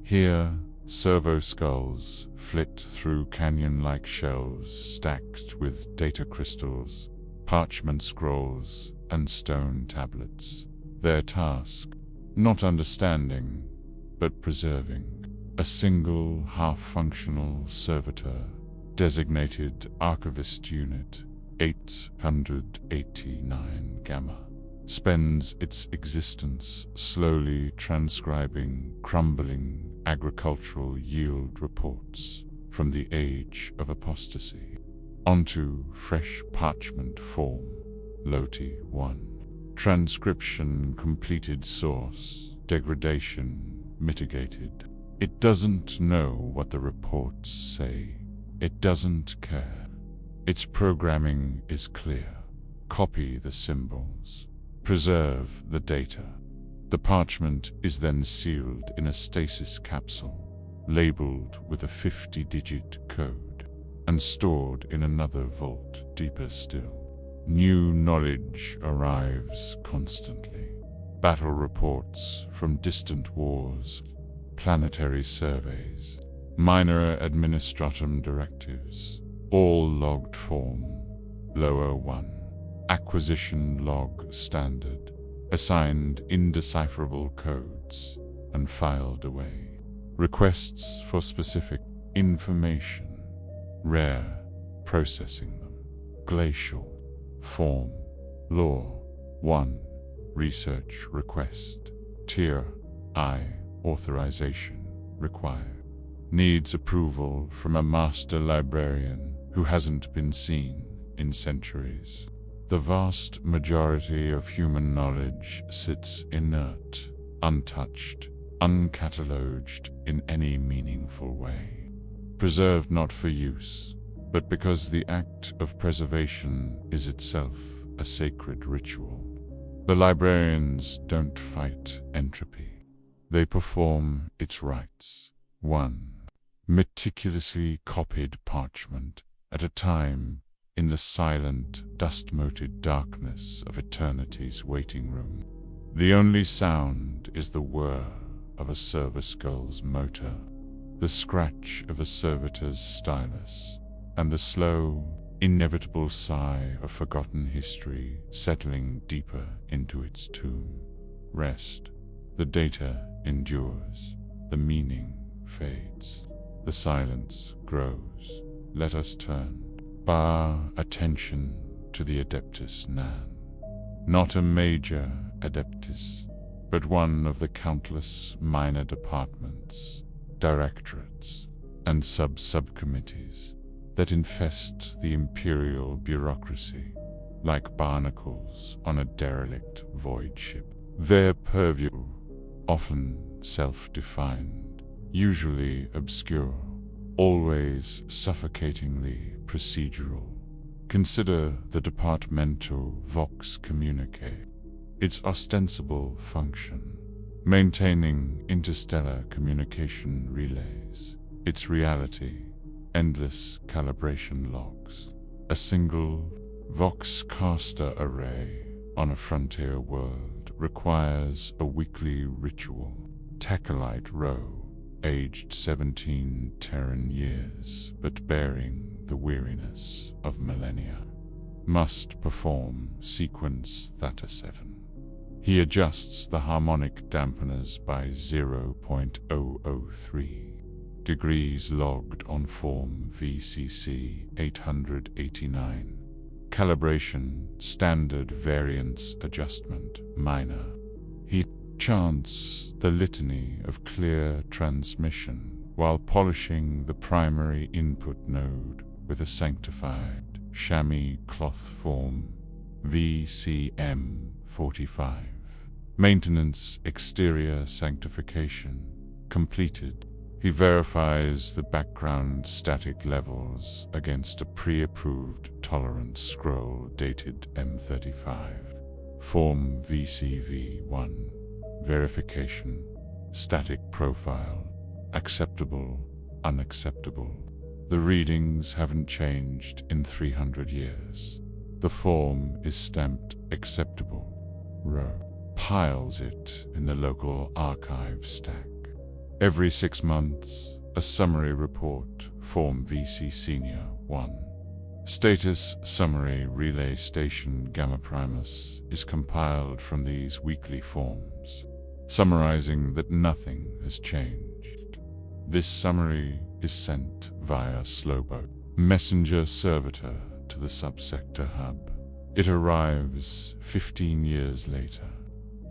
Here, servo skulls flit through canyon-like shelves stacked with data crystals, parchment scrolls, and stone tablets. Their task, not understanding, but preserving. A single half-functional servitor, designated Archivist Unit 889 Gamma, spends its existence slowly transcribing crumbling agricultural yield reports from the age of apostasy onto fresh parchment form. Loti 1. Transcription completed. Source degradation mitigated. It doesn't know what the reports say. It doesn't care. Its programming is clear. Copy the symbols. Preserve the data. The parchment is then sealed in a stasis capsule, labeled with a 50-digit code, and stored in another vault deeper still. New knowledge arrives constantly. Battle reports from distant wars, planetary surveys, minor administratum directives, all logged form. Lower 1. Acquisition log standard, assigned indecipherable codes, and filed away. Requests for specific information, rare, processing them. Glacial, form, law, 1, research request, tier I, authorization required. Needs approval from a master librarian who hasn't been seen in centuries. The vast majority of human knowledge sits inert, untouched, uncatalogued in any meaningful way. Preserved not for use, but because the act of preservation is itself a sacred ritual. The librarians don't fight entropy. They perform its rites. 1. Meticulously copied parchment at a time in the silent, dust-moted darkness of eternity's waiting room. The only sound is the whir of a server skull's motor, the scratch of a servitor's stylus, and the slow, inevitable sigh of forgotten history settling deeper into its tomb. Rest. The data endures. The meaning fades. The silence grows. Let us turn our attention to the Adeptus Nan. Not a major Adeptus, but one of the countless minor departments, directorates, and sub-subcommittees that infest the imperial bureaucracy like barnacles on a derelict void ship. Their purview, often self-defined, usually obscure, always suffocatingly procedural. Consider the departamento vox communique. Its ostensible function, maintaining interstellar communication relays. Its reality, endless calibration logs. A single vox caster array on a frontier world requires a weekly ritual. Tachelite row, aged 17 Terran years, but bearing the weariness of millennia, must perform sequence Theta 7. He adjusts the harmonic dampeners by 0.003 degrees logged on form VCC 889. Calibration, standard variance adjustment, minor. He chants the litany of clear transmission while polishing the primary input node with a sanctified chamois cloth form, VCM 45. Maintenance exterior sanctification completed. He verifies the background static levels against a pre-approved tolerance scroll dated M35. Form VCV1. Verification. Static profile. Acceptable, unacceptable. The readings haven't changed in 300 years. The form is stamped acceptable. Row. Piles it in the local archive stack. Every 6 months, a summary report, Form VC Senior 1. Status Summary Relay Station Gamma Primus is compiled from these weekly forms, summarizing that nothing has changed. This summary is sent via Slowboat messenger servitor to the subsector hub. It arrives 15 years later.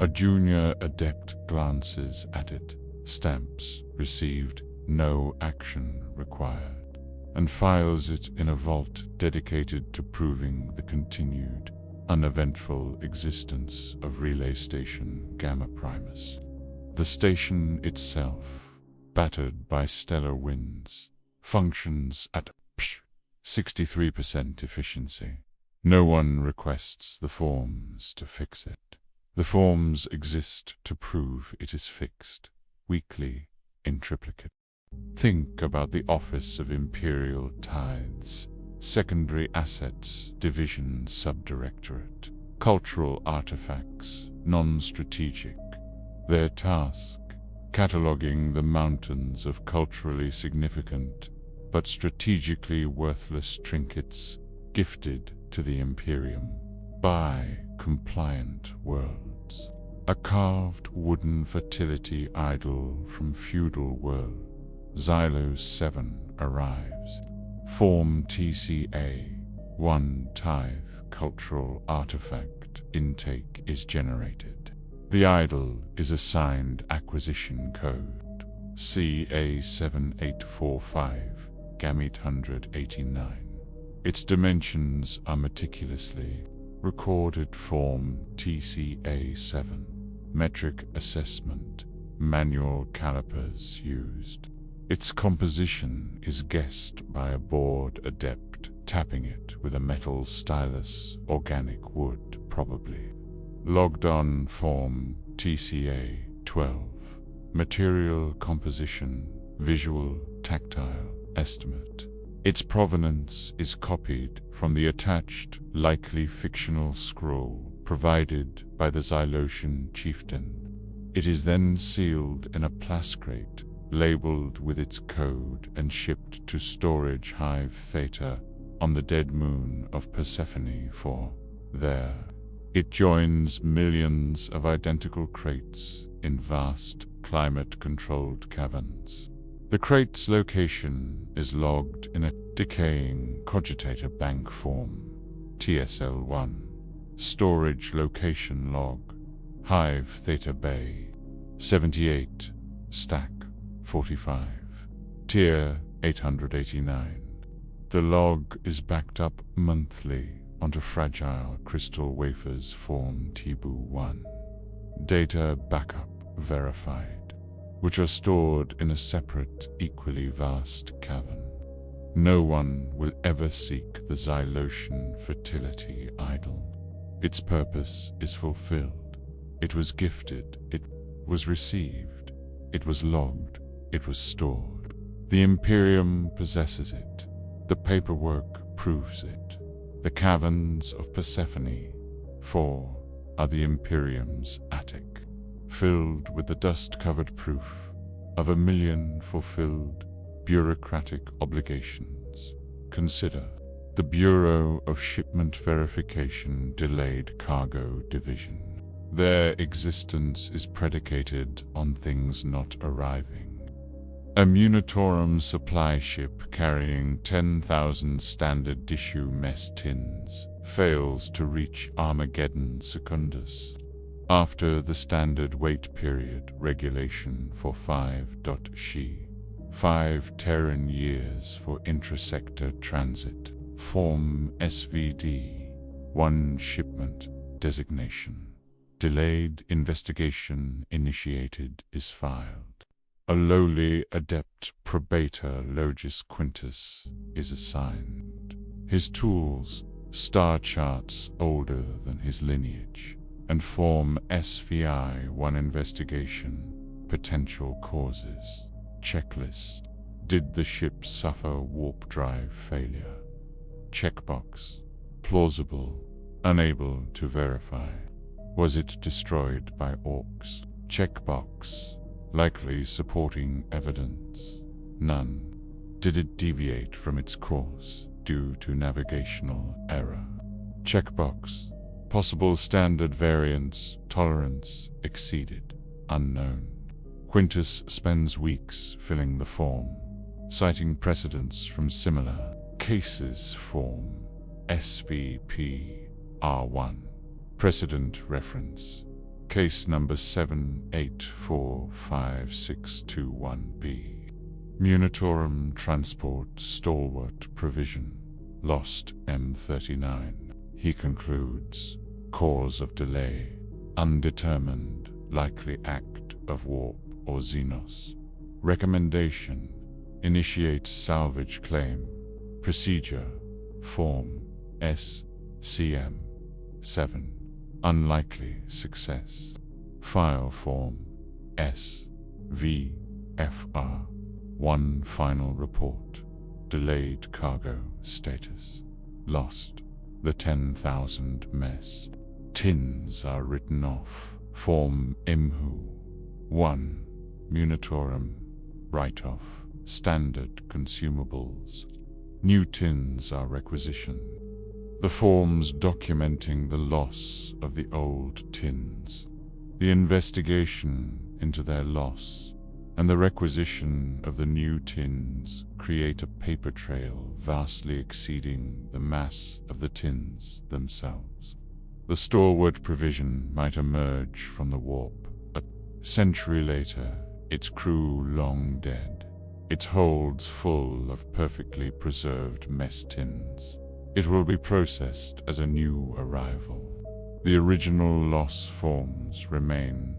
A junior adept glances at it, stamps received, no action required, and files it in a vault dedicated to proving the continued, uneventful existence of Relay Station Gamma Primus. The station itself, battered by stellar winds, functions at 63% efficiency. No one requests the forms to fix it. The forms exist to prove it is fixed, weekly, in triplicate. Think about the Office of Imperial Tithes, Secondary Assets Division Subdirectorate, Cultural Artifacts, Non-Strategic. Their task, cataloging the mountains of culturally significant but strategically worthless trinkets gifted to the Imperium by compliant worlds. A carved wooden fertility idol from feudal world, Xylos 7, arrives. Form TCA, 1 tithe cultural artifact intake is generated. The idol is assigned acquisition code, CA7845, gamete 189. Its dimensions are meticulously recorded. Form TCA7. Metric assessment, manual calipers used. Its composition is guessed by a bored adept tapping it with a metal stylus, organic wood probably. Logged on. Form TCA12. Material composition, visual, tactile, estimate. Its provenance is copied from the attached, likely fictional scroll provided by the Xylosian chieftain. It is then sealed in a plascrate, labeled with its code and shipped to storage hive Theta on the dead moon of Persephone for, there, it joins millions of identical crates in vast, climate-controlled caverns. The crate's location is logged in a decaying cogitator bank form, TSL1. Storage location log, Hive Theta Bay, 78, Stack 45, Tier 889. The log is backed up monthly onto fragile crystal wafers. Form TBU1. Data backup verified, which are stored in a separate, equally vast cavern. No one will ever seek the Xylosian fertility idol. Its purpose is fulfilled. It was gifted, it was received, it was logged, it was stored. The Imperium possesses it. The paperwork proves it. The caverns of Persephone, 4, are the Imperium's attic, filled with the dust-covered proof of 1 million fulfilled bureaucratic obligations. Consider the Bureau of Shipment Verification Delayed Cargo Division. Their existence is predicated on things not arriving. A Munitorum supply ship carrying 10,000 standard tissue mess tins fails to reach Armageddon Secundus. After the standard wait period regulation for 5 Terran years for intrasector transit, Form SVD, 1 shipment designation. Delayed investigation initiated is filed. A lowly adept probator Logis Quintus is assigned. His tools, star charts older than his lineage, and Form SVI-1 investigation, potential causes. Checklist. Did the ship suffer warp drive failure? Checkbox. Plausible. Unable to verify. Was it destroyed by orcs? Checkbox. Likely supporting evidence. None. Did it deviate from its course due to navigational error? Checkbox. Possible standard variance, tolerance, exceeded, unknown. Quintus spends weeks filling the form, citing precedents from similar cases. Form SVP R1. Precedent reference. Case number 7845621B. Munitorum Transport Stalwart Provision. Lost M39. He concludes, cause of delay, undetermined, likely act of warp or Xenos. Recommendation, initiate salvage claim. Procedure, Form SCM 7. Unlikely success. File Form SVFR 1. Final report. Delayed cargo status. Lost. The 10,000 mess. Tins are written off. Form IMHU 1. Munitorum. Write-off. Standard consumables. New tins are requisitioned. The forms documenting the loss of the old tins, the investigation into their loss, and the requisition of the new tins create a paper trail vastly exceeding the mass of the tins themselves. The stalwart provision might emerge from the warp. A century later, its crew long dead, its holds full of perfectly preserved mess tins. It will be processed as a new arrival. The original loss forms remain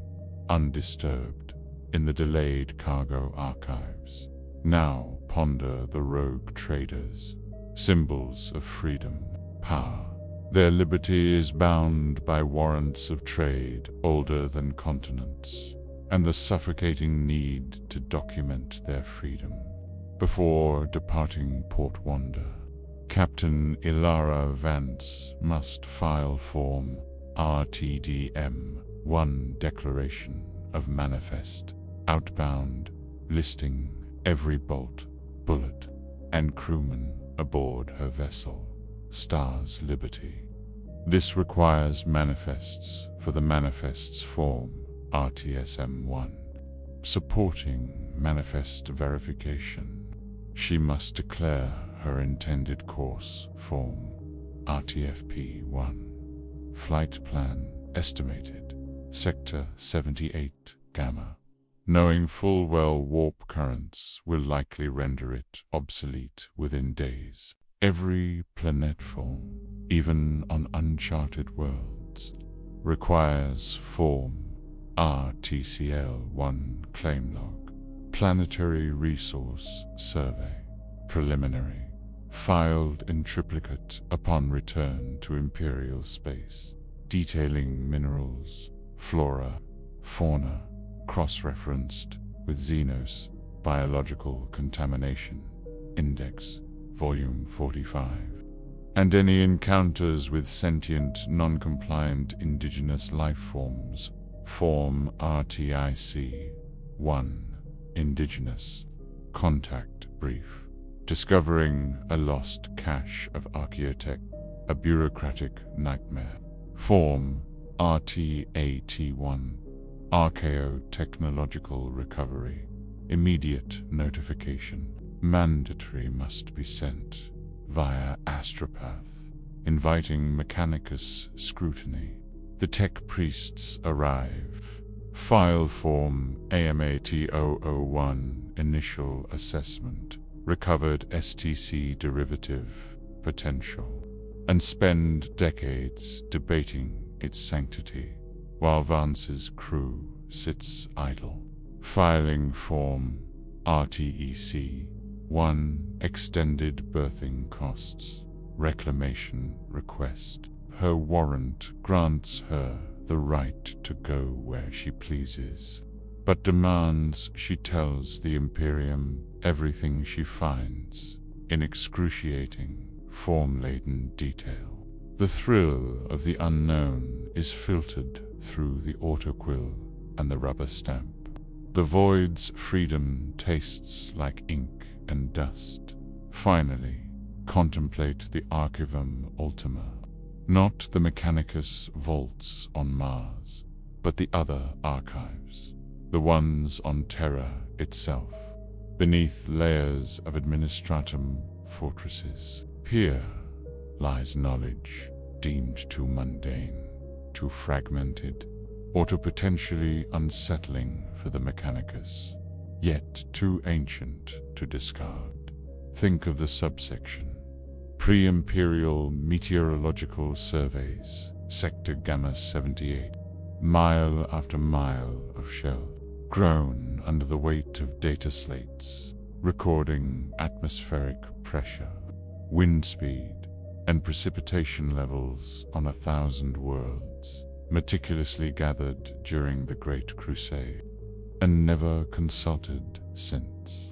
undisturbed in the delayed cargo archives. Now ponder the rogue traders, symbols of freedom, power. Their liberty is bound by warrants of trade older than continents, and the suffocating need to document their freedom. Before departing Port Wonder, Captain Ilara Vance must file Form RTDM-1 Declaration of Manifest, outbound, listing every bolt, bullet, and crewman aboard her vessel, Star's Liberty. This requires manifests for the Manifests Form RTSM-1. Supporting manifest verification, she must declare her intended course. Form RTFP-1. Flight plan estimated, Sector 78, Gamma. Knowing full well warp currents will likely render it obsolete within days. Every planetfall, even on uncharted worlds, requires Form RTCL-1 claim log. Planetary Resource Survey. Preliminary. Filed in triplicate upon return to Imperial space, detailing minerals, flora, fauna, cross-referenced with Xenos Biological Contamination Index, Volume 45, and any encounters with sentient, non-compliant indigenous life forms. Form RTIC-1. Indigenous. Contact brief. Discovering a lost cache of archaeotech, a bureaucratic nightmare. Form RTAT-1. Archaeotechnological recovery. Immediate notification. Mandatory must be sent via astropath. inviting Mechanicus scrutiny. The tech priests arrive. File form AMAT001 initial assessment, recovered STC derivative potential, and spend decades debating its sanctity, while Vance's crew sits idle. Filing form RTEC-1 extended berthing costs, reclamation request. Her warrant grants her the right to go where she pleases, but demands she tells the Imperium everything she finds in excruciating, form-laden detail. The thrill of the unknown is filtered through the autoquill and the rubber stamp. The void's freedom tastes like ink and dust. Finally, contemplate the Archivum Ultima. Not the Mechanicus vaults on Mars, but the other archives, the ones on Terra itself, beneath layers of administratum fortresses. Here lies knowledge deemed too mundane, too fragmented, or too potentially unsettling for the Mechanicus, yet too ancient to discard. Think of the subsection: Pre-Imperial Meteorological Surveys, Sector Gamma 78, mile after mile of shelf, groan under the weight of data slates, recording atmospheric pressure, wind speed, and precipitation levels on 1,000 worlds, meticulously gathered during the Great Crusade, and never consulted since.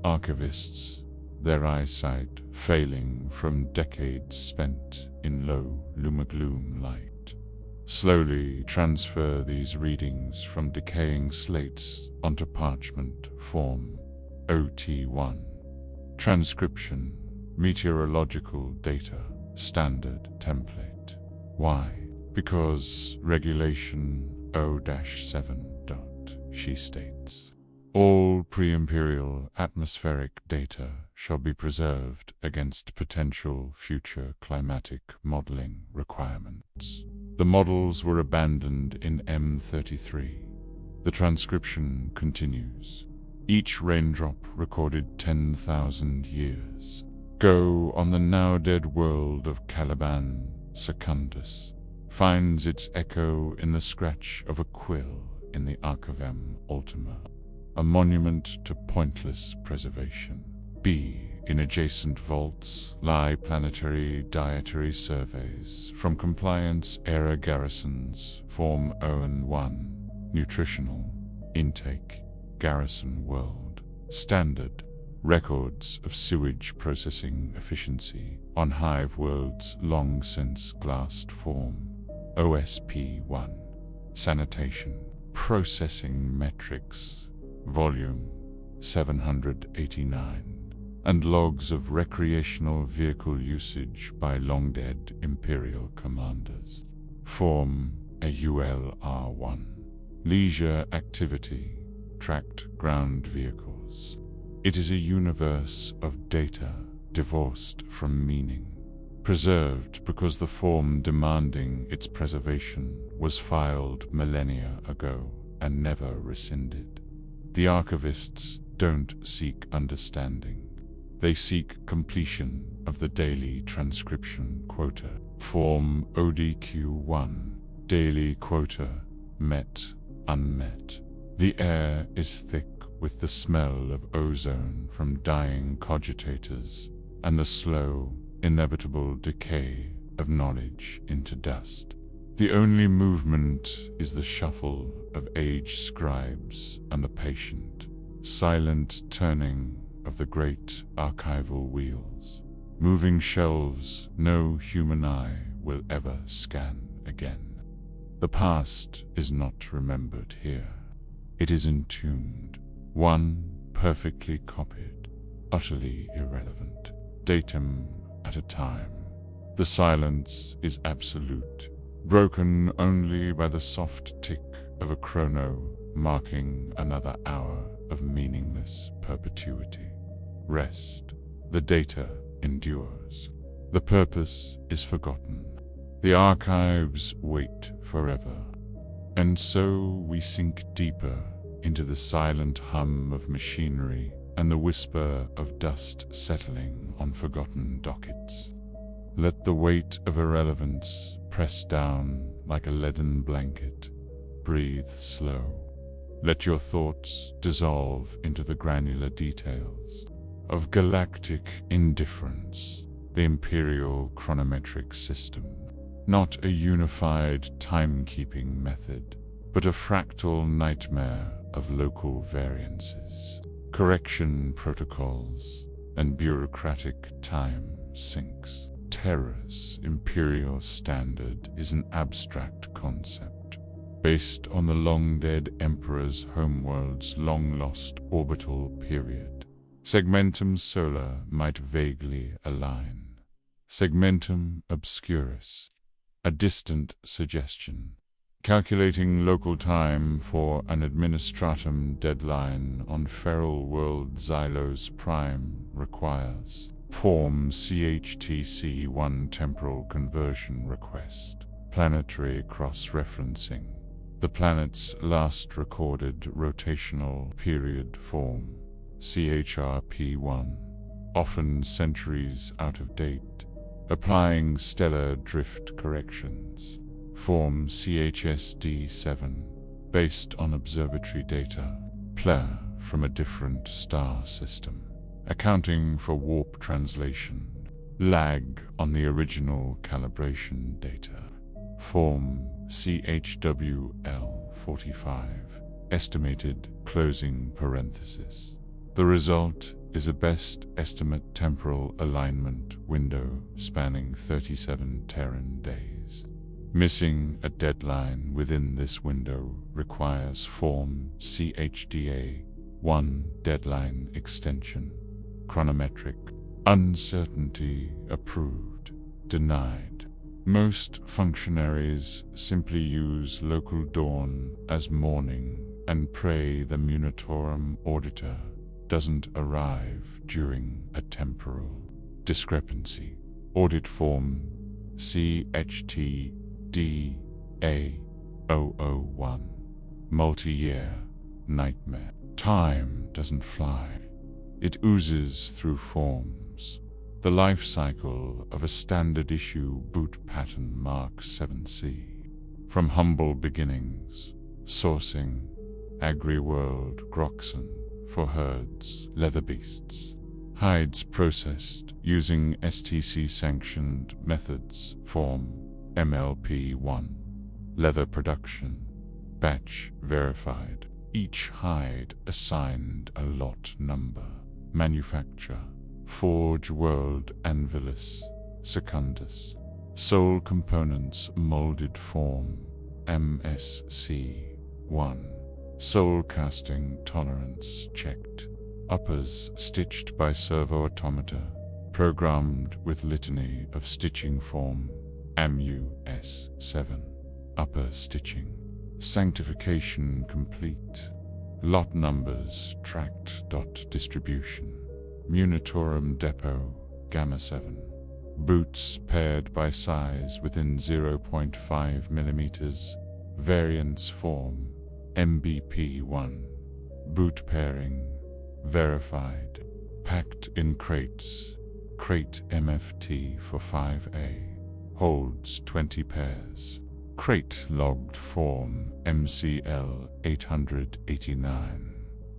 Archivists, their eyesight failing from decades spent in low lumagloom light, slowly transfer these readings from decaying slates onto parchment form OT1. Transcription, meteorological data, standard template. Why? Because Regulation O-7. She states, all pre-imperial atmospheric data shall be preserved against potential future climatic modeling requirements. The models were abandoned in M33. The transcription continues. Each raindrop recorded 10,000 years. Go on the now-dead world of Caliban Secundus, finds its echo in the scratch of a quill in the Archivum Ultima, a monument to pointless preservation. B. In adjacent vaults lie planetary dietary surveys from compliance-era garrisons, Form ON1, nutritional, intake, garrison world, standard, records of sewage processing efficiency on hive worlds long since glassed form, OSP1, sanitation, processing metrics, volume 789, and logs of recreational vehicle usage by long-dead Imperial commanders, form AULR1, leisure activity, tracked ground vehicles. It is a universe of data divorced from meaning, preserved because the form demanding its preservation was filed millennia ago and never rescinded. The archivists don't seek understanding. They seek completion of the daily transcription quota. Form ODQ1, daily quota, met, unmet. The air is thick with the smell of ozone from dying cogitators and the slow, inevitable decay of knowledge into dust. The only movement is the shuffle of aged scribes and the patient, silent turning of the great archival wheels, moving shelves no human eye will ever scan again. The past is not remembered here. It is entombed, one perfectly copied, utterly irrelevant, datum at a time. The silence is absolute, broken only by the soft tick of a chrono marking another hour of meaningless perpetuity. Rest. The data endures. The purpose is forgotten. The archives wait forever. And so we sink deeper into the silent hum of machinery and the whisper of dust settling on forgotten dockets. Let the weight of irrelevance press down like a leaden blanket. Breathe slow. Let your thoughts dissolve into the granular details of galactic indifference, the imperial chronometric system. Not a unified timekeeping method, but a fractal nightmare of local variances, correction protocols, and bureaucratic time sinks. Terra's imperial standard is an abstract concept, based on the long-dead emperor's homeworld's long-lost orbital period. Segmentum solar might vaguely align. Segmentum obscurus, a distant suggestion, calculating local time for an administratum deadline on feral world Xylos Prime requires. Form CHTC1 temporal conversion request. Planetary cross-referencing. The planet's last recorded rotational period form, CHRP1, often centuries out of date. Applying stellar drift corrections. Form CHSD7, based on observatory data. Plur from a different star system. Accounting for warp translation. Lag on the original calibration data. Form CHWL45, estimated closing parenthesis. The result is a best estimate temporal alignment window spanning 37 Terran days. Missing a deadline within this window requires Form CHDA1 deadline extension. Chronometric. Uncertainty approved. Denied. Most functionaries simply use local dawn as morning and pray the Munitorum auditor doesn't arrive during a temporal discrepancy. Audit Form CHTDA001. Multi-year nightmare. Time doesn't fly. It oozes through forms. The life cycle of a standard issue boot pattern Mark 7C. From humble beginnings, sourcing, agri-world Groxon, for herds, leather beasts. Hides processed using STC-sanctioned methods, Form MLP1. Leather production, batch verified. Each hide assigned a lot number. Manufacture, Forge World Anvilus, Secundus. Sole components molded form, MSC1. Soul casting tolerance checked. Uppers stitched by servo automata, programmed with litany of stitching form, MUS7. Upper stitching. Sanctification complete. Lot numbers tracked. Distribution. Munitorum depot, Gamma 7. Boots paired by size within 0.5 mm. Variance form, MBP1. Boot pairing, verified. Packed in crates. Crate MFT for 5A. Holds 20 pairs. Crate logged form, MCL 889.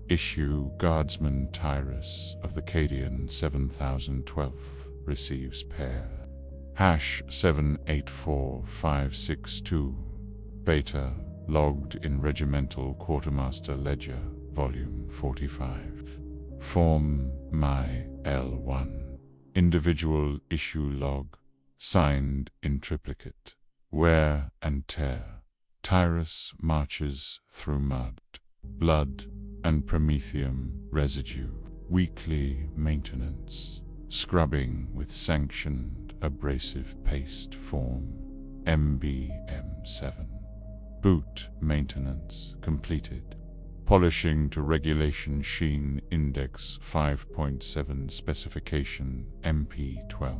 Issue Guardsman Tyrus of the Cadian 7012 receives pair. Hash 784562. Beta logged in Regimental Quartermaster Ledger, Volume 45. Form My L1. Individual issue log. Signed in triplicate. Wear and tear. Tyrus marches through mud, blood, and promethium residue. Weekly maintenance. Scrubbing with sanctioned abrasive paste form, MBM7. Boot maintenance completed. Polishing to regulation sheen index 5.7 specification MP12.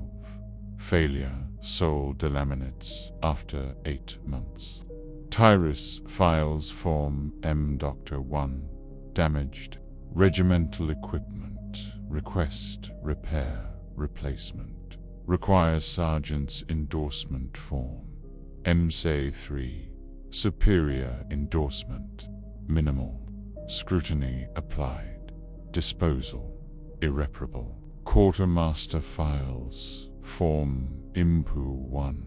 failure, soul delaminates after 8 months. Tyrus files Form M. Dr. 1, damaged. Regimental equipment, request, repair, replacement. Requires sergeant's endorsement form. MSA 3, superior endorsement, minimal. Scrutiny applied. Disposal, irreparable. Quartermaster files, Form Impu 1,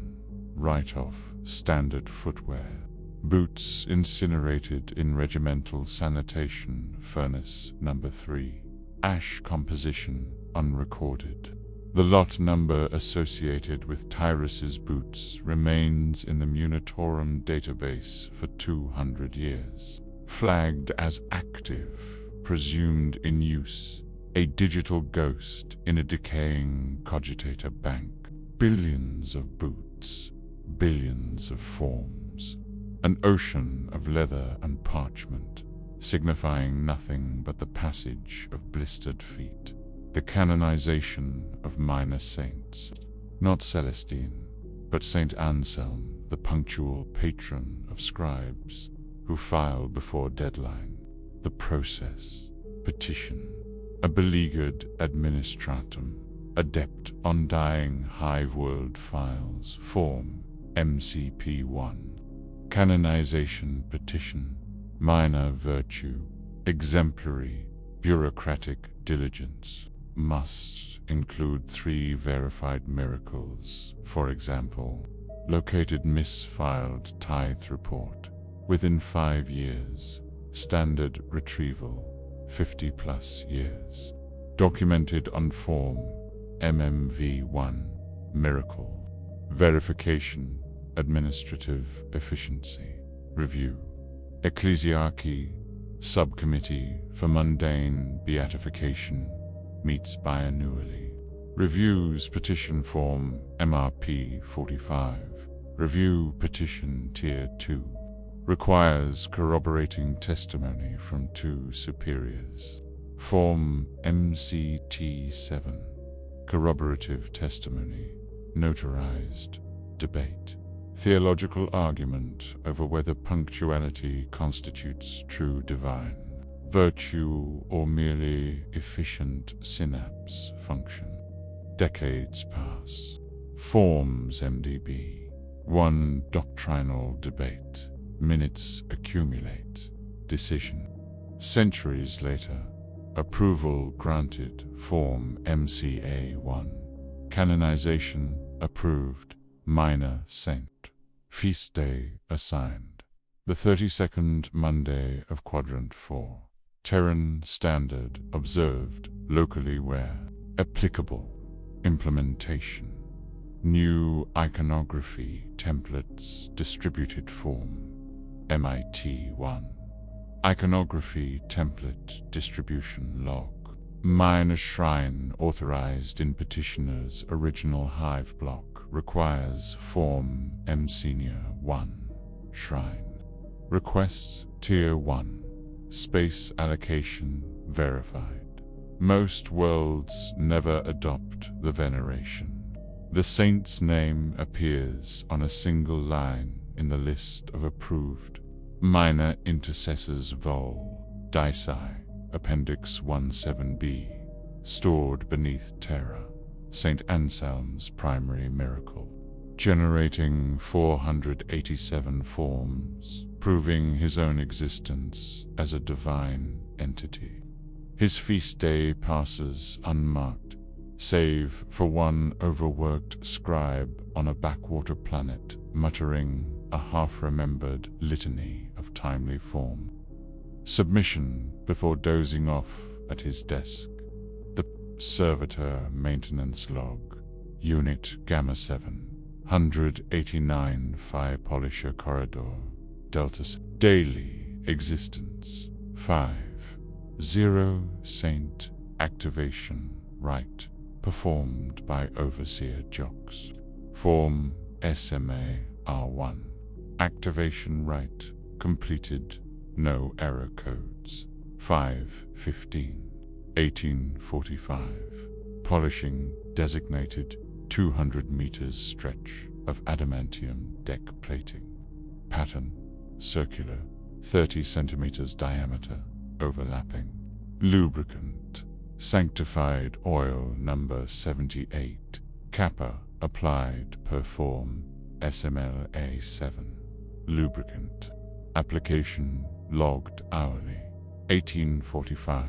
write-off, standard footwear. Boots incinerated in regimental sanitation furnace number 3. Ash composition unrecorded. The lot number associated with Tyrus's boots remains in the Munitorum database for 200 years. Flagged as active, presumed in use. A digital ghost in a decaying cogitator bank. Billions of boots, billions of forms. An ocean of leather and parchment, signifying nothing but the passage of blistered feet. The canonization of minor saints, not Celestine, but Saint Anselm, the punctual patron of scribes, who file before deadline. The process, petition, a beleaguered administratum, adept on dying hive world files, Form MCP1. Canonization petition, minor virtue, exemplary, bureaucratic diligence, must include 3 verified miracles, for example, located misfiled tithe report, within 5 years, standard retrieval, 50+ years, documented on Form MMV1, miracle, verification, administrative efficiency, review, ecclesiarchy, subcommittee for mundane beatification, meets biannually, reviews petition form MRP 45, review petition tier 2, requires corroborating testimony from 2 superiors, form MCT 7, corroborative testimony, notarized, debate. Theological argument over whether punctuality constitutes true divine virtue or merely efficient synapse function. Decades pass. Forms MDB. 1 doctrinal debate. Minutes accumulate. Decision. Centuries later. Approval granted. Form MCA 1. Canonization approved. Minor saint. Feast day assigned. The 32nd Monday of Quadrant 4. Terran standard observed locally where applicable. Implementation. New iconography templates distributed form. MIT 1. Iconography template distribution log. Minor shrine authorized in petitioner's original hive block requires Form M Senior 1. Shrine. Requests Tier 1. Space allocation verified. Most worlds never adopt the veneration. The saint's name appears on a single line in the list of approved minor intercessors vol. Dicey, Appendix 17b, stored beneath Terra. St. Anselm's primary miracle, generating 487 forms, proving his own existence as a divine entity. His feast day passes unmarked, save for one overworked scribe on a backwater planet muttering a half-remembered litany of timely form. Submission before dozing off at his desk. Servitor maintenance log, Unit Gamma 7, 189 Phi Polisher Corridor, Delta Daily Existence, 5, 0 Saint Activation Rite, performed by Overseer Jocks. Form SMA R1, Activation Rite, completed, no error codes, 5/15. 1845. Polishing designated 200 meters stretch of adamantium deck plating. Pattern: circular, 30 centimeters diameter, overlapping. Lubricant: sanctified oil number 78. Kappa applied per form SMLA7. Lubricant. Application logged hourly. 1845.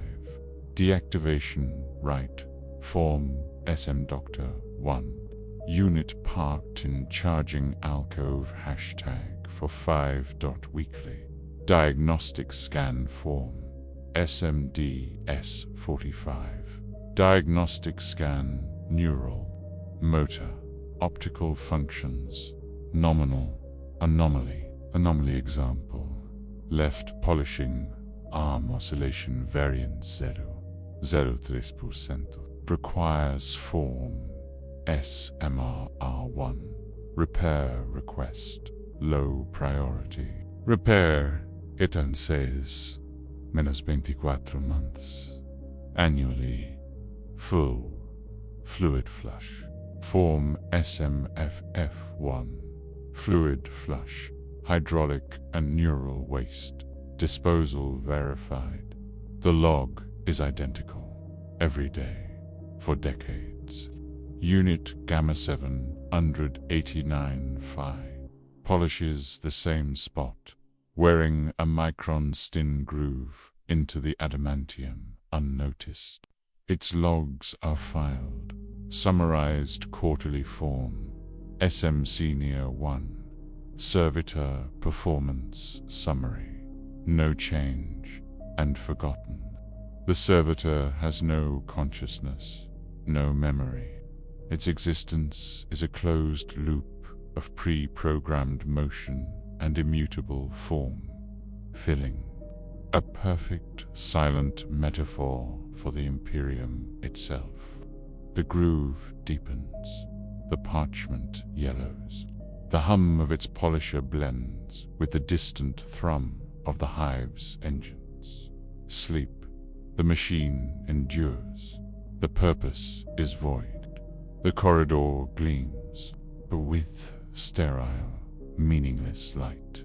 Deactivation right. Form SM Doctor 1. Unit parked in charging alcove #for 5.weekly. Diagnostic scan form SMDS45. Diagnostic scan neural, motor, optical functions, nominal, anomaly. Anomaly example: left polishing, arm oscillation variance 0.03%. Requires form SMRR1. Repair request, low priority. Repair says -24 months. Annually. Full fluid flush. Form SMFF1. Fluid flush, hydraulic and neural waste. Disposal verified. The log is identical. Every day. For decades. Unit Gamma 789 Phi. Polishes the same spot, wearing a micron-thin groove into the adamantium unnoticed. Its logs are filed. Summarized quarterly form SM Senior 1. Servitor performance summary. No change and forgotten. The servitor has no consciousness, no memory. Its existence is a closed loop of pre-programmed motion and immutable form. Filling. A perfect silent metaphor for the Imperium itself. The groove deepens. The parchment yellows. The hum of its polisher blends with the distant thrum of the hive's engines. Sleep. The machine endures. The purpose is void. The corridor gleams, but with sterile, meaningless light.